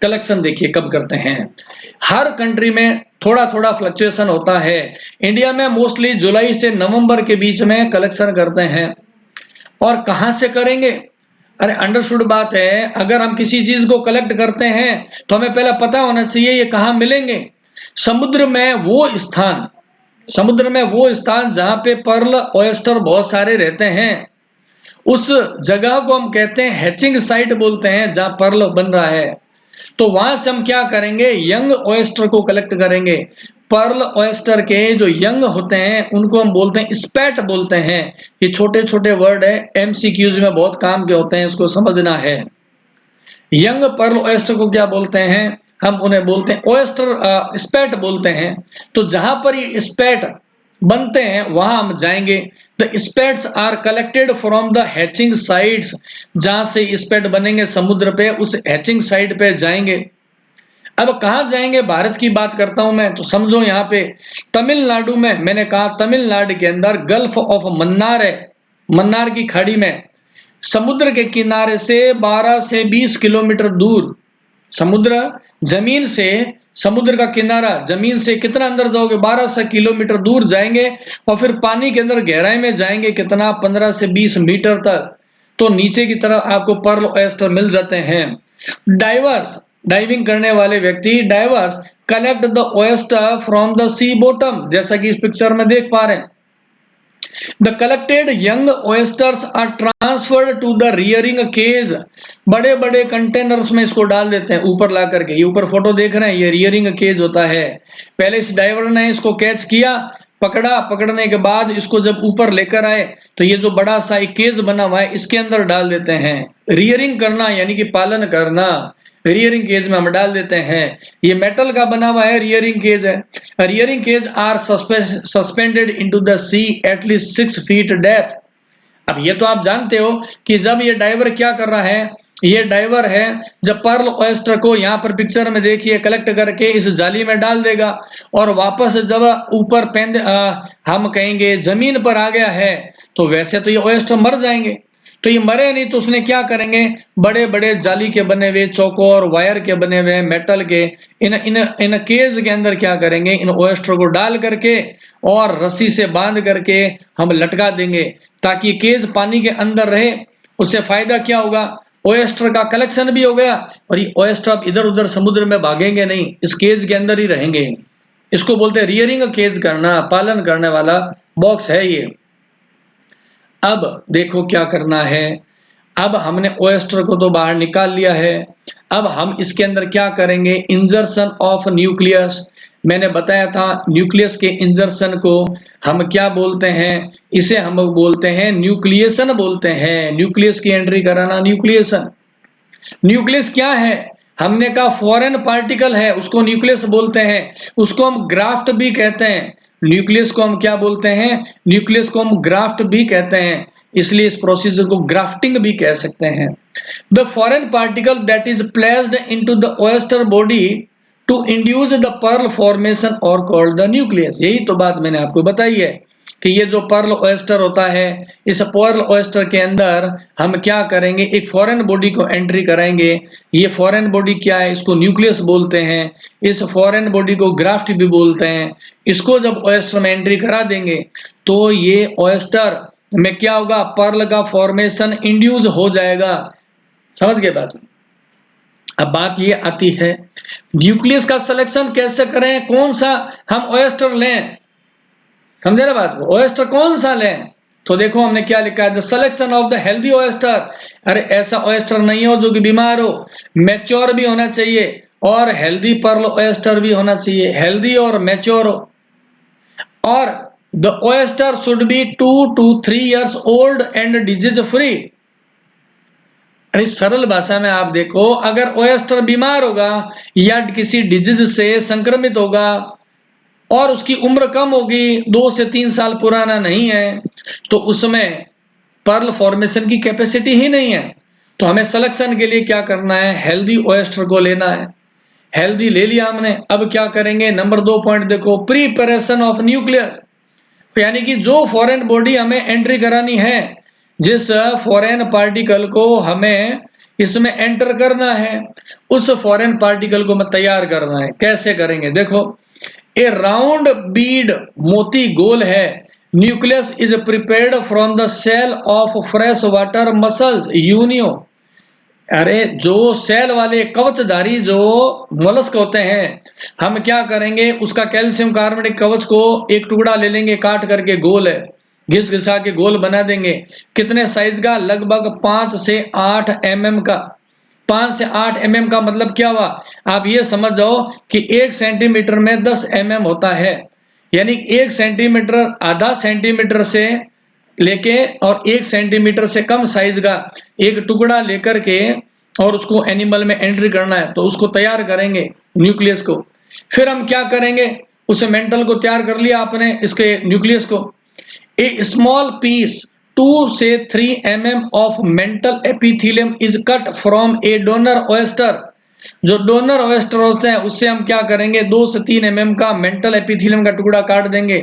कलेक्शन देखिए कब करते हैं। हर कंट्री में थोड़ा थोड़ा फ्लक्चुएशन होता है। इंडिया में मोस्टली जुलाई से नवंबर के बीच में कलेक्शन करते हैं। और कहां से करेंगे? अरे अंडरस्टूड बात है, अगर हम किसी चीज को कलेक्ट करते हैं तो हमें पहले पता होना चाहिए ये कहां मिलेंगे। समुद्र में वो स्थान, समुद्र में वो स्थान जहां पे पर्ल ऑयस्टर बहुत सारे रहते हैं, उस जगह को हम कहते हैं हैचिंग साइट बोलते हैं, जहां पर्ल बन रहा है। तो वहां से हम क्या करेंगे, यंग ऑयस्टर को कलेक्ट करेंगे। पर्ल ऑयस्टर के जो यंग होते हैं उनको हम बोलते हैं स्पैट बोलते हैं। ये छोटे छोटे वर्ड है, एमसीक्यूज में बहुत काम के होते हैं, इसको समझना है। यंग पर्ल ऑयस्टर को क्या बोलते हैं, हम उन्हें बोलते हैं ऑयस्टर स्पैट बोलते हैं। तो जहां पर ये स्पैट बनते हैं वहां हम जाएंगे। The spats are collected from the hatching sites, जहां से स्पैट बनेंगे समुद्र पे, उस हैचिंग साइट पे जाएंगे। अब कहां जाएंगे, भारत की बात करता हूं मैं, तो समझो यहाँ पे तमिलनाडु में, मैंने कहा तमिलनाडु के अंदर गल्फ ऑफ मन्नार है, मन्नार की खाड़ी में, समुद्र के किनारे से 12 से 20 किलोमीटर दूर, समुद्र जमीन से, समुद्र का किनारा जमीन से कितना अंदर जाओगे, 12 से किलोमीटर दूर जाएंगे और फिर पानी के अंदर गहराई में जाएंगे कितना, 15 से 20 मीटर तक, तो नीचे की तरफ आपको पर्ल ऑयस्टर मिल जाते हैं। डाइवर्स, डाइविंग करने वाले व्यक्ति, divers collect the oyster from the sea bottom, जैसा कि इस पिक्चर में देख पा रहे हैं। The collected young oysters are transferred to the rearing cage। बड़े बड़े कंटेनर्स में इसको डाल देते हैं ऊपर ला करके। ये ऊपर फोटो देख रहे हैं, ये रियरिंग केज होता है। पहले इस डाइवर ने इसको कैच किया, पकड़ा, पकड़ने के बाद इसको जब ऊपर लेकर आए तो ये जो बड़ा सा एक केज बना हुआ है इसके अंदर डाल देते हैं। रियरिंग करना यानी कि पालन करना, रियरिंग केज में हम डाल देते हैं। ये मेटल का बना हुआ है, रियरिंग केज है। Rearing cage are suspended into the sea at least 6 feet depth. अब ये तो आप जानते हो कि जब ये डाइवर क्या कर रहा है, ये डाइवर है जब पर्ल ऑयस्टर को यहाँ पर पिक्चर में देखिए कलेक्ट करके इस जाली में डाल देगा और वापस जब ऊपर हम कहेंगे जमीन पर आ गया है, तो वैसे तो ये ऑयस्टर मर जाएंगे, तो ये मरे नहीं, तो उसने क्या करेंगे, बड़े बड़े जाली के बने हुए, चौकोर वायर के बने हुए, मेटल के, इन इन इन केज के अंदर क्या करेंगे, इन ऑयस्टर को डाल करके और रस्सी से बांध करके हम लटका देंगे ताकि केज पानी के अंदर रहे। उससे फायदा क्या होगा, ऑयस्टर का कलेक्शन भी हो गया और ये ऑयस्टर अब इधर उधर समुद्र में भागेंगे नहीं, इस केज के अंदर ही रहेंगे। इसको बोलते हैं रियरिंग केज करना, पालन करने वाला बॉक्स है ये। अब देखो क्या करना है, अब हमने ऑयस्टर को तो बाहर निकाल लिया है, अब हम इसके अंदर क्या करेंगे, इंजर्शन ऑफ न्यूक्लियस। मैंने बताया था न्यूक्लियस के इंजर्शन को हम क्या बोलते हैं, इसे हम बोलते हैं न्यूक्लिएशन बोलते हैं। न्यूक्लियस की एंट्री कराना, न्यूक्लिएशन। न्यूक्लियस क्या है, हमने कहा फॉरेन पार्टिकल है, उसको न्यूक्लियस बोलते हैं। उसको हम ग्राफ्ट भी कहते हैं। न्यूक्लियस को हम क्या बोलते हैं, न्यूक्लियस को हम ग्राफ्ट भी कहते हैं, इसलिए इस प्रोसीजर को ग्राफ्टिंग भी कह सकते हैं। The foreign particle that is placed into the oyster body to induce the pearl formation are called the nucleus. यही तो बात मैंने आपको बताई है कि ये जो पर्ल ऑयस्टर होता है, इस पर्ल ऑयस्टर के अंदर हम क्या करेंगे, एक फॉरेन बॉडी को एंट्री कराएंगे। ये फॉरेन बॉडी क्या है, इसको न्यूक्लियस बोलते हैं। इस फॉरेन बॉडी को ग्राफ्ट भी बोलते हैं। इसको जब ऑयस्टर में एंट्री करा देंगे तो ये ऑयस्टर में क्या होगा, पर्ल का फॉर्मेशन इंड्यूस हो जाएगा। समझ गए बात। अब बात ये आती है न्यूक्लियस का सिलेक्शन कैसे करें, कौन सा हम ऑयस्टर लें, समझे ना बात को, ऑयस्टर कौन सा लें। तो देखो हमने क्या लिखा है, the selection of the healthy oyster. अरे ऐसा ऑयस्टर नहीं हो जो कि बीमार हो, मैच्योर भी होना चाहिए और हेल्दी पर्ल ऑयस्टर भी होना चाहिए, हेल्दी और मैच्योर हो। और the oyster should be 2 to 3 years old and disease free. अरे सरल भाषा में आप देखो, अगर ऑयस्टर बीमार होगा या किसी डिजीज से संक्रमित होगा और उसकी उम्र कम होगी, 2 से 3 साल पुराना नहीं है, तो उसमें पर्ल फॉर्मेशन की कैपेसिटी ही नहीं है। तो हमें सिलेक्शन के लिए क्या करना है, हेल्दी ऑयस्टर को लेना है। हेल्दी ले लिया हमने, अब क्या करेंगे, नंबर 2 पॉइंट देखो, प्रिपरेशन ऑफ न्यूक्लियस। यानी कि जो फॉरेन बॉडी हमें एंट्री करानी है, जिस फॉरेन पार्टिकल को हमें इसमें एंटर करना है, उस फॉरेन पार्टिकल को मैं तैयार करना है। कैसे करेंगे देखो, ए राउंड बीड मोती गोल है, nucleus is prepared from the shell of fresh water mussels Unio. अरे जो सेल वाले कवचधारी जो मोलस्क होते हैं, हम क्या करेंगे, उसका कैल्शियम कार्बोनेट कवच को एक टुकड़ा ले लेंगे, काट करके गोल है, घिस घिसा के गोल बना देंगे। कितने साइज का? लगभग 5 से 8 mm का। 5 से 8 mm का मतलब क्या हुआ? आप ये समझ जाओ कि 1 सेंटीमीटर में 10 mm होता है, यानी 1 सेंटीमीटर, आधा सेंटीमीटर से लेके और 1 सेंटीमीटर से कम साइज का एक टुकड़ा लेकर के और उसको एनिमल में एंट्री करना है, तो उसको तैयार करेंगे न्यूक्लियस को। फिर हम क्या करेंगे, उसे मेंटल को तैयार कर लिया आपने, इसके न्यूक्लियस को। ए स्मॉल पीस 2 से 3 mm of mental epithelium is cut from A donor oyster. जो डोनर ओएस्टर होते हैं उससे हम क्या करेंगे, 2 से 3 mm का मेंटल एपिथेलियम का टुकड़ा काट देंगे।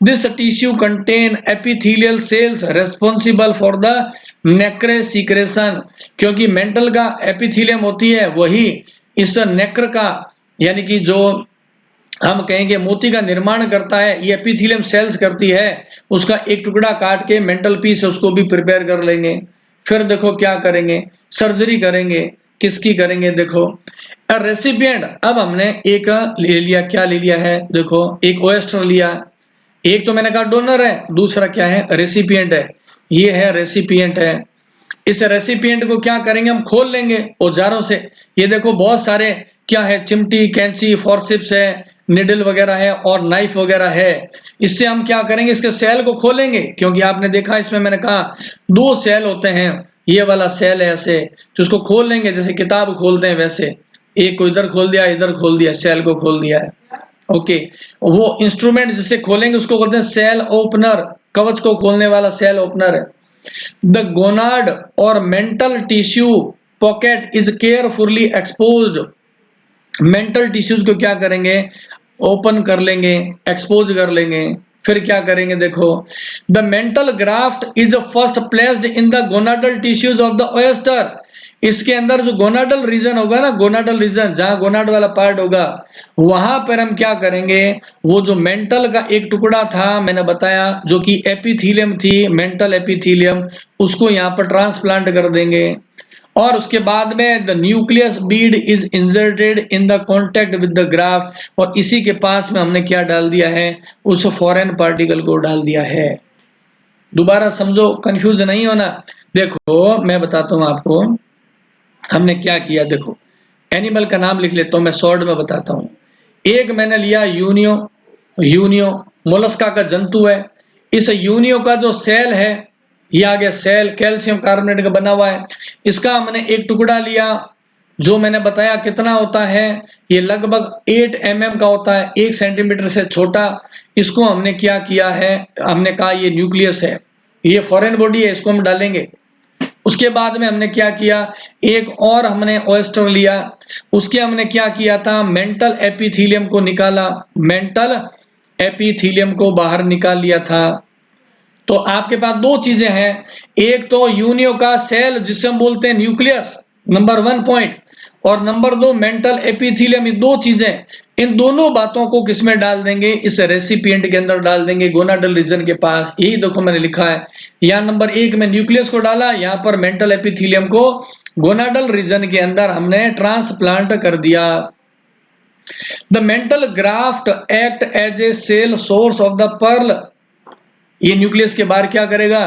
This tissue contain epithelial cells responsible for the nacre secretion. क्योंकि मेंटल का एपिथेलियम होती है वही इस नेक्र का, यानी कि जो हम कहेंगे मोती का निर्माण करता है, ये एपिथेलियम सेल्स करती है। उसका एक टुकड़ा काट के मेंटल पीस है उसको भी प्रिपेयर कर लेंगे। फिर देखो क्या करेंगे, सर्जरी करेंगे। किसकी करेंगे देखो, रेसिपिएंट। अब हमने एक ले लिया, क्या ले लिया है देखो, एक ओएस्टर लिया, एक तो मैंने कहा डोनर है, दूसरा क्या है, रेसिपिएंट है। ये है रेसिपिएंट है। इस रेसिपिएंट को क्या करेंगे, हम खोल लेंगे औजारों से। ये देखो बहुत सारे क्या है, चिमटी, कैंची, फोर्सिप्स है, निडल वगैरह है और नाइफ वगैरह है। इससे हम क्या करेंगे, इसके सेल को खोलेंगे, क्योंकि आपने देखा इसमें मैंने कहा 2 सेल होते हैं। ये वाला सेल है ऐसे, तो उसको खोल लेंगे जैसे किताब खोलते हैं वैसे। एक को इधर खोल दिया, इधर खोल दिया, सेल को खोल दिया है। ओके, वो इंस्ट्रूमेंट जिससे खोलेंगे उसको बोलते हैं सेल ओपनर। कवच को खोलने वाला सेल ओपनर है। द गोनाड और mental tissue pocket is carefully exposed. Mental tissues को क्या करेंगे, ओपन कर लेंगे, एक्सपोज कर लेंगे। फिर क्या करेंगे देखो, the mantle graft is first placed in the gonadal tissues of the oyster. इसके अंदर जो गोनाडल रीजन होगा ना, गोनाडल रीजन जहां गोनाड वाला पार्ट होगा, वहां पर हम क्या करेंगे, वो जो मेंटल का एक टुकड़ा था मैंने बताया जो कि एपिथेलियम थी, मेंटल एपिथेलियम, उसको यहां पर ट्रांसप्लांट कर देंगे। और उसके बाद में the nucleus Beed is inserted in the contact with the graft, और इसी के पास में हमने क्या डाल दिया है, उस फॉरेन पार्टिकल को डाल दिया है। दोबारा समझो, कंफ्यूज नहीं होना। देखो मैं बताता हूं आपको हमने क्या किया। देखो एनिमल का नाम लिख लेता हूं, मैं शॉर्ट में बताता हूं। एक मैंने लिया यूनियो। यूनियो मोलस्का का जंतु है। इस यूनियो का जो सेल है, ये आ गया सेल, कैल्शियम कार्बोनेट का बना हुआ है। इसका हमने एक टुकड़ा लिया, जो मैंने बताया कितना होता है, ये लगभग 8 mm का होता है, 1 सेंटीमीटर से छोटा। इसको हमने क्या किया है, हमने कहा ये न्यूक्लियस है, ये फॉरेन बॉडी है, इसको हम डालेंगे। उसके बाद में हमने क्या किया, एक और हमने ओएस्टर लिया, उसके हमने क्या किया था, मेंटल एपिथेलियम को निकाला, मेंटल एपिथेलियम को बाहर निकाल लिया था। तो आपके पास 2 चीजें हैं, एक तो यूनियो का सेल जिसे हम बोलते हैं न्यूक्लियस, नंबर 1 पॉइंट, और नंबर 2 मेंटल एपिथेलियम। ये 2 चीजें, इन दोनों बातों को किसमें डाल देंगे, इस रेसिपिएंट के अंदर डाल देंगे, गोनाडल रीजन के पास। यही देखो मैंने लिखा है, यहाँ नंबर 1 में न्यूक्लियस को डाला, यहाँ पर मेंटल एपिथेलियम को गोनाडल रीजन के अंदर हमने ट्रांसप्लांट कर दिया। The mantle graft act as a shell source of the pearl. ये न्यूक्लियस के बाहर क्या करेगा,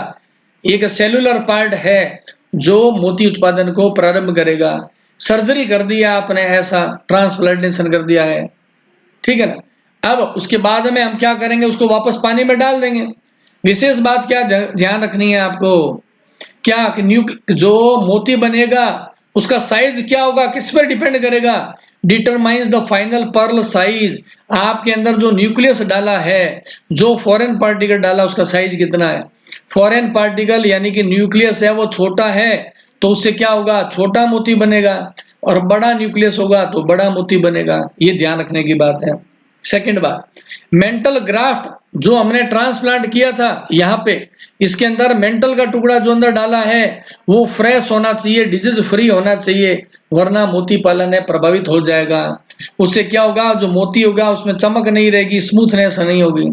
एक सेलुलर पार्ट है जो मोती उत्पादन को प्रारंभ करेगा। सर्जरी कर दिया आपने, ऐसा ट्रांसप्लांटेशन कर दिया है, ठीक है ना। अब उसके बाद में हम क्या करेंगे, उसको वापस पानी में डाल देंगे। विशेष बात क्या ध्यान रखनी है आपको, क्या कि जो मोती बनेगा उसका साइज क्या होगा, किस पर डिपेंड करेगा, determines the final pearl size. आपके अंदर जो न्यूक्लियस डाला है, जो फॉरेन पार्टिकल डाला, उसका साइज कितना है। फॉरेन पार्टिकल यानी कि न्यूक्लियस है वो छोटा है, तो उससे क्या होगा, छोटा मोती बनेगा, और बड़ा न्यूक्लियस होगा तो बड़ा मोती बनेगा। ये ध्यान रखने की बात है। सेकंड बात, मेंटल ग्राफ्ट जो हमने ट्रांसप्लांट किया था यहाँ पे, इसके अंदर मेंटल का टुकड़ा जो अंदर डाला है वो फ्रेश होना चाहिए, डिजीज फ्री होना चाहिए, वरना मोती पालन है प्रभावित हो जाएगा। उससे क्या होगा, जो मोती होगा उसमें चमक नहीं रहेगी, स्मूथनेस नहीं होगी।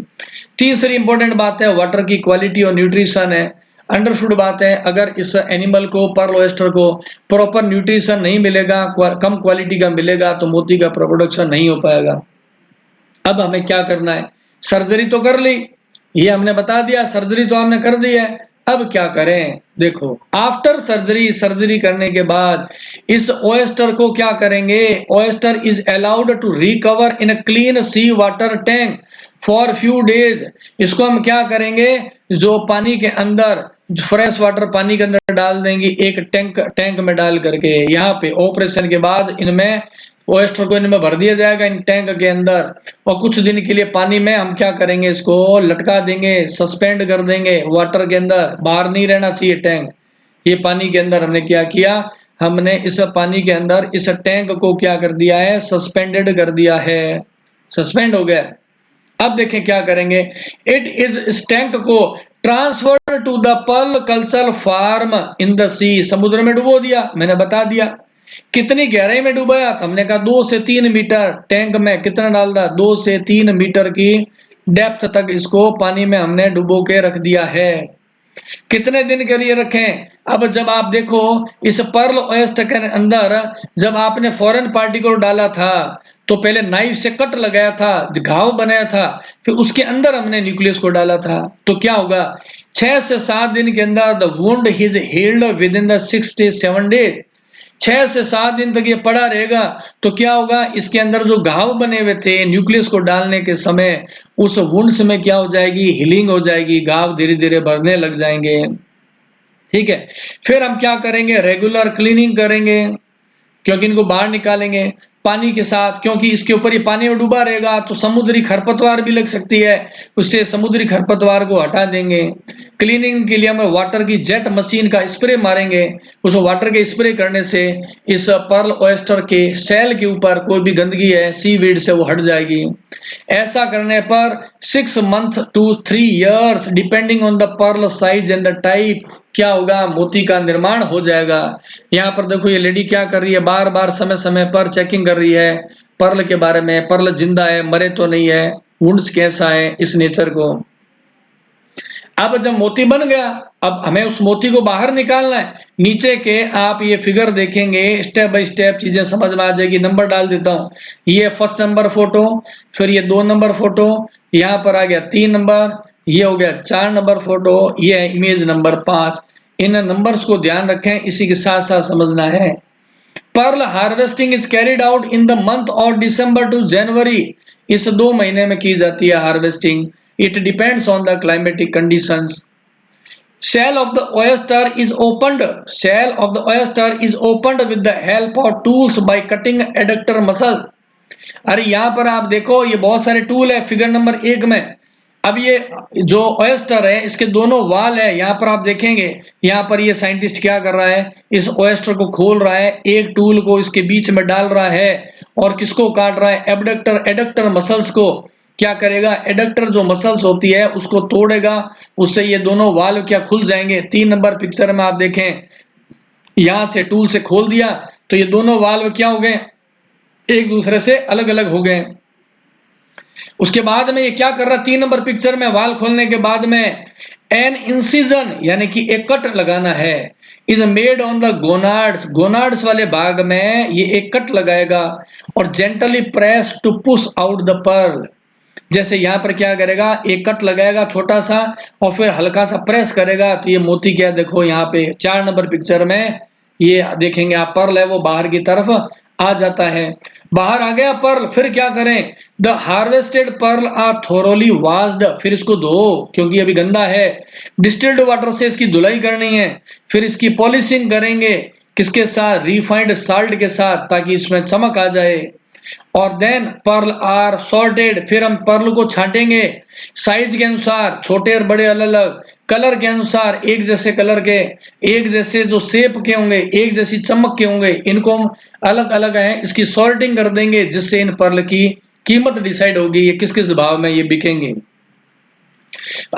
तीसरी इंपॉर्टेंट बात है वाटर की क्वालिटी और न्यूट्रिशन है। अंडरस्टूड बात है, अगर इस एनिमल को, पर्ल ऑयस्टर को प्रॉपर न्यूट्रिशन नहीं मिलेगा, कम क्वालिटी का मिलेगा, तो मोती का प्रोडक्शन नहीं हो पाएगा। अब हमें क्या करना है, सर्जरी तो कर ली, ये हमने बता दिया, सर्जरी तो हमने कर दी है। अब क्या करें, देखो आफ्टर सर्जरी, सर्जरी करने के बाद इस ओएस्टर को क्या करेंगे, oyster is allowed to recover in a clean sea water tank for few days. इसको हम क्या करेंगे, जो पानी के अंदर, फ्रेश वाटर पानी के अंदर डाल देंगे, एक टैंक में डाल करके। यहाँ पे ऑपरेशन के बाद इनमें ओएस्टर को इनमें भर दिया जाएगा, इन टैंक के अंदर, और कुछ दिन के लिए पानी में हम क्या करेंगे, इसको लटका देंगे, सस्पेंड कर देंगे वाटर के अंदर, बाहर नहीं रहना चाहिए टैंक। ये पानी के अंदर हमने क्या किया, हमने इस पानी के अंदर इस टैंक को क्या कर दिया है, सस्पेंडेड कर दिया है, सस्पेंड हो गया। अब देखें क्या करेंगे, इट इज इस टैंक को transfer to the pearl culture farm in the sea, समुद्र में डुबो दिया, मैंने बता दिया। कितनी गहराई में डुबाया, तो हमने कहा 2 से 3 मीटर, टैंक में कितना डाल दिया, 2 से 3 मीटर की डेप्थ तक इसको पानी में हमने डुबो के रख दिया है। कितने दिन के लिए रखें, अब जब आप देखो इस पर्ल ऑयस्टर के अंदर जब आपने फॉरेन पार्टिकल डाला था तो पहले नाइफ से कट लगाया था, घाव बनाया था, फिर उसके अंदर हमने न्यूक्लियस को डाला था। तो क्या होगा, 6 से 7 दिन के अंदर the wound is healed within the 6 से 7 डेज, 6 से 7 दिन तक ये पड़ा रहेगा। तो क्या होगा, इसके अंदर जो घाव बने हुए थे न्यूक्लियस को डालने के समय, उस वुंड्स में क्या हो जाएगी, हीलिंग हो जाएगी, घाव धीरे धीरे भरने लग जाएंगे। ठीक है, फिर हम क्या करेंगे, रेगुलर क्लीनिंग करेंगे, क्योंकि इनको बाहर निकालेंगे पानी के साथ, क्योंकि इसके ऊपर ये पानी में डूबा रहेगा तो समुद्री खरपतवार भी लग सकती है, उससे समुद्री खरपतवार को हटा देंगे। क्लीनिंग के लिए हम वाटर की जेट मशीन का स्प्रे मारेंगे, उस वाटर के स्प्रे करने से इस पर्ल ऑयस्टर के सेल के ऊपर कोई भी गंदगी है, सीवीड से वो हट जाएगी। ऐसा करने पर 6 month to 3 years depending on the pearl size and the type क्या होगा, मोती का निर्माण हो जाएगा। यहाँ पर देखो ये लेडी क्या कर रही है, बार बार समय समय पर चेकिंग कर रही है पर्ल के बारे में, पर्ल जिंदा है, मरे तो नहीं है, वुंड्स कैसा है, इस नेचर को। अब जब मोती बन गया, अब हमें उस मोती को बाहर निकालना है। नीचे के आप ये फिगर देखेंगे, स्टेप बाय स्टेप चीजें समझ में आ जाएगी। नंबर डाल देता हूं, ये फर्स्ट नंबर फोटो, फिर ये 2 नंबर फोटो, यहाँ पर आ गया 3 नंबर, ये हो गया 4 नंबर फोटो, ये है इमेज नंबर 5। इन नंबर्स को ध्यान रखें, इसी के साथ साथ समझना है। Pearl harvesting is carried out in the month of December to January, इस 2 महीने में की जाती है harvesting. It depends on the climatic conditions. Shell of the oyster is opened. Shell of the oyster is opened with the help of tools by cutting adductor muscle. अरे यहाँ पर आप देखो ये बहुत सारे टूल है फिगर नंबर 1 में। अब ये जो ऑयस्टर है इसके दोनों वाल है, यहाँ पर आप देखेंगे, यहाँ पर ये साइंटिस्ट क्या कर रहा है, इस ऑयस्टर को खोल रहा है, एक टूल को इसके बीच में डाल रहा है और किसको काट रहा है, एबडक्टर, एडक्टर मसल्स को क्या करेगा, एडक्टर जो मसल्स होती है उसको तोड़ेगा, उससे ये दोनों वाल्व क्या खुल जाएंगे। 3 नंबर पिक्चर में आप देखें, यहां से टूल से खोल दिया तो ये दोनों वाल्व क्या हो गए, एक दूसरे से अलग अलग हो गए। उसके बाद में ये क्या कर रहा, 3 नंबर पिक्चर में वाल खोलने के बाद में एन इंसिजन यानी कि एक कट लगाना है, is made on the gonads, gonads वाले भाग में ये एक कट लगाएगा और gently press to push out the pearl. जैसे यहाँ पर क्या करेगा, एक कट लगाएगा छोटा सा और फिर हल्का सा प्रेस करेगा तो ये मोती क्या, देखो यहाँ पे 4 नंबर पिक्चर में ये देखेंगे आप, पर्ल है वो बाहर की तरफ आ जाता है। बाहर आ गया पर्ल, फिर क्या करें, the harvested pearl are thoroughly washed, फिर इसको धो क्योंकि अभी गंदा है, डिस्टिल्ड वाटर से इसकी धुलाई करनी है, फिर इसकी पॉलिशिंग करेंगे किसके साथ, रिफाइंड साल्ट के साथ, ताकि इसमें चमक आ जाए। और देन पर्ल आर सॉर्टेड, फिर हम पर्ल को छांटेंगे साइज के अनुसार, छोटे और बड़े अलग अलग, कलर के अनुसार एक जैसे कलर के, एक जैसे जो शेप के होंगे, एक जैसी चमक के होंगे, इनको हम अलग अलग है इसकी सॉर्टिंग कर देंगे, जिससे इन पर्ल की कीमत डिसाइड होगी, ये किस किस भाव में ये बिकेंगे।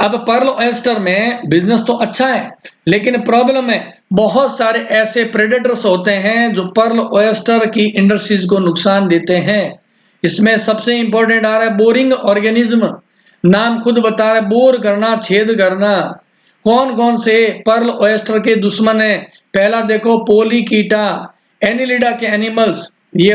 अब पर्ल ऑयस्टर में बिजनेस तो अच्छा है, लेकिन प्रॉब्लम है बहुत सारे ऐसे प्रेडेटर्स होते हैं जो पर्ल ऑयस्टर की इंडस्ट्रीज को नुकसान देते हैं। इसमें सबसे इंपॉर्टेंट आ रहा है बोरिंग ऑर्गेनिज्म। नाम खुद बता रहा है, बोर करना, छेद करना। कौन कौन से पर्ल ऑयस्टर के दुश्मन है? पहला देखो पोलीकीटा, एनिलिडा के एनिमल्स, ये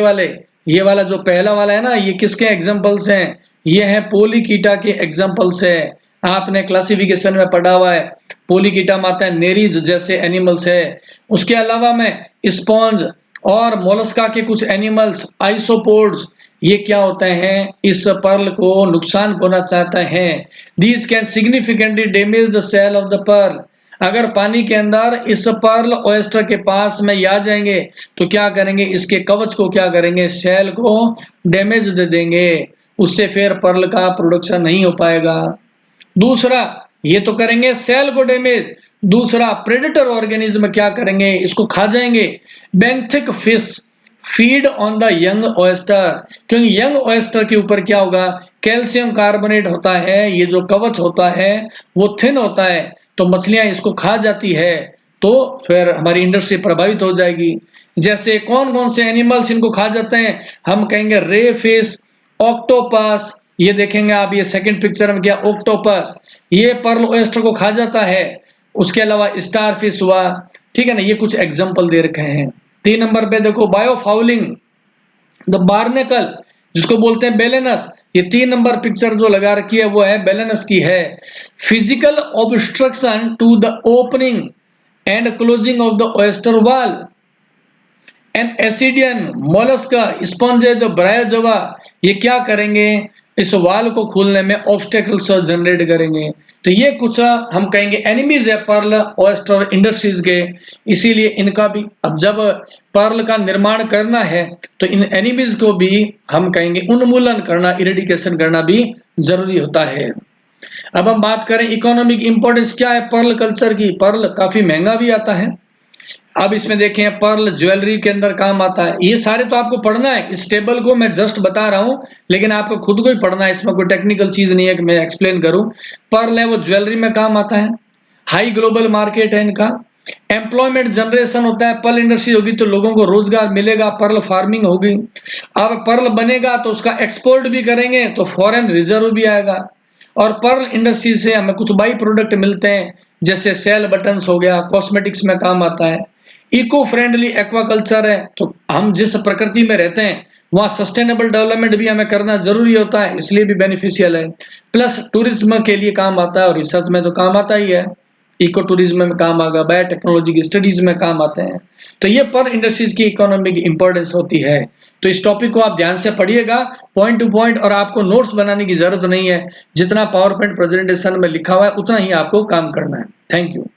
वाला जो पहला वाला है ना, ये किसके एग्जांपल्स हैं? ये है पोलीकीटा के एग्जांपल्स है। आपने क्लासिफिकेशन में पढ़ा हुआ है, पोलीकीटा माता नेरीज जैसे एनिमल्स है। उसके अलावा में स्पॉन्ज और मोलस्का के कुछ एनिमल्स, आइसोपोड्स, ये क्या होते हैं? इस पर्ल को नुकसान पहुंचाते हैं। These can significantly damage the shell of the pearl. अगर पानी के अंदर इस पर्ल ऑयस्टर के पास में आ जाएंगे तो क्या करेंगे? इसके कवच को क्या करेंगे? सेल को डैमेज दे देंगे। उससे फिर पर्ल का प्रोडक्शन नहीं हो पाएगा। दूसरा, ये तो करेंगे सेल को डैमेज। दूसरा, प्रेडेटर ऑर्गेनिज्म क्या करेंगे? इसको खा जाएंगे। Benthic fish feed on the young oyster, क्योंकि यंग ऑयस्टर के ऊपर क्या होगा? कैल्शियम कार्बोनेट होता है। ये जो कवच होता है वो थिन होता है, तो मछलियां इसको खा जाती है, तो फिर हमारी इंडस्ट्री प्रभावित हो जाएगी। जैसे कौन कौन से एनिमल्स इनको खा जाते हैं? हम कहेंगे रे फिश, ऑक्टोपस। ये देखेंगे आप, ये सेकंड पिक्चर में क्या, ऑक्टोपस, ये पर्ल ऑयस्टर को खा जाता है। उसके अलावा स्टार फिश हुआ, ठीक है ना, ये कुछ एग्जांपल दे रखे हैं। 3 नंबर पे देखो बायोफाउलिंग, द बार्नेकल जिसको बोलते हैं बेलेनस। ये 3 नंबर पिक्चर जो लगा रखी है वो है बेलेनस की है। Physical obstruction to the opening and closing of the oyster wall. An ascidian mollusca sponges bryozoa, ये क्या करेंगे? इस वाल को खोलने में ऑब्स्टेकल्स जनरेट करेंगे। तो ये कुछ हम कहेंगे एनिमीज है पर्ल ऑयस्टर इंडस्ट्रीज के। इसीलिए इनका भी, अब जब पर्ल का निर्माण करना है तो इन एनिमीज को भी हम कहेंगे उन्मूलन करना, इरेडिकेशन करना भी जरूरी होता है। अब हम बात करें इकोनॉमिक इंपॉर्टेंस क्या है पर्ल कल्चर की। पर्ल काफी महंगा भी आता है। अब इसमें देखें, पर्ल ज्वेलरी के अंदर काम आता है। ये सारे तो आपको पढ़ना है, इस टेबल को मैं जस्ट बता रहा हूं, लेकिन आपको खुद को ही पढ़ना है। इसमें कोई टेक्निकल चीज नहीं है कि मैं एक्सप्लेन करूं। पर्ल है वो ज्वेलरी में काम आता है। हाई ग्लोबल मार्केट है इनका। एम्प्लॉयमेंट जनरेशन होता है, पर्ल इंडस्ट्री होगी तो लोगों को रोजगार मिलेगा। पर्ल फार्मिंग होगी। अब पर्ल बनेगा तो उसका एक्सपोर्ट भी करेंगे तो फॉरेन रिजर्व भी आएगा। और पर्ल इंडस्ट्री से हमें कुछ बाई प्रोडक्ट मिलते हैं, जैसे सेल बटन्स हो गया, कॉस्मेटिक्स में काम आता है। इको फ्रेंडली एक्वाकल्चर है, तो हम जिस प्रकृति में रहते हैं वहाँ सस्टेनेबल डेवलपमेंट भी हमें करना जरूरी होता है, इसलिए भी बेनिफिशियल है। प्लस टूरिज्म के लिए काम आता है और रिसर्च में तो काम आता ही है। इको टूरिज्म में काम आएगा, बायोटेक्नोलॉजी की स्टडीज में काम आते हैं। तो ये पर्ल इंडस्ट्रीज की इकोनॉमिक इंपॉर्टेंस होती है। तो इस टॉपिक को आप ध्यान से पढ़िएगा पॉइंट टू पॉइंट, और आपको नोट्स बनाने की जरूरत नहीं है। जितना पावर पॉइंट प्रेजेंटेशन में लिखा हुआ है उतना ही आपको काम करना है। Thank you.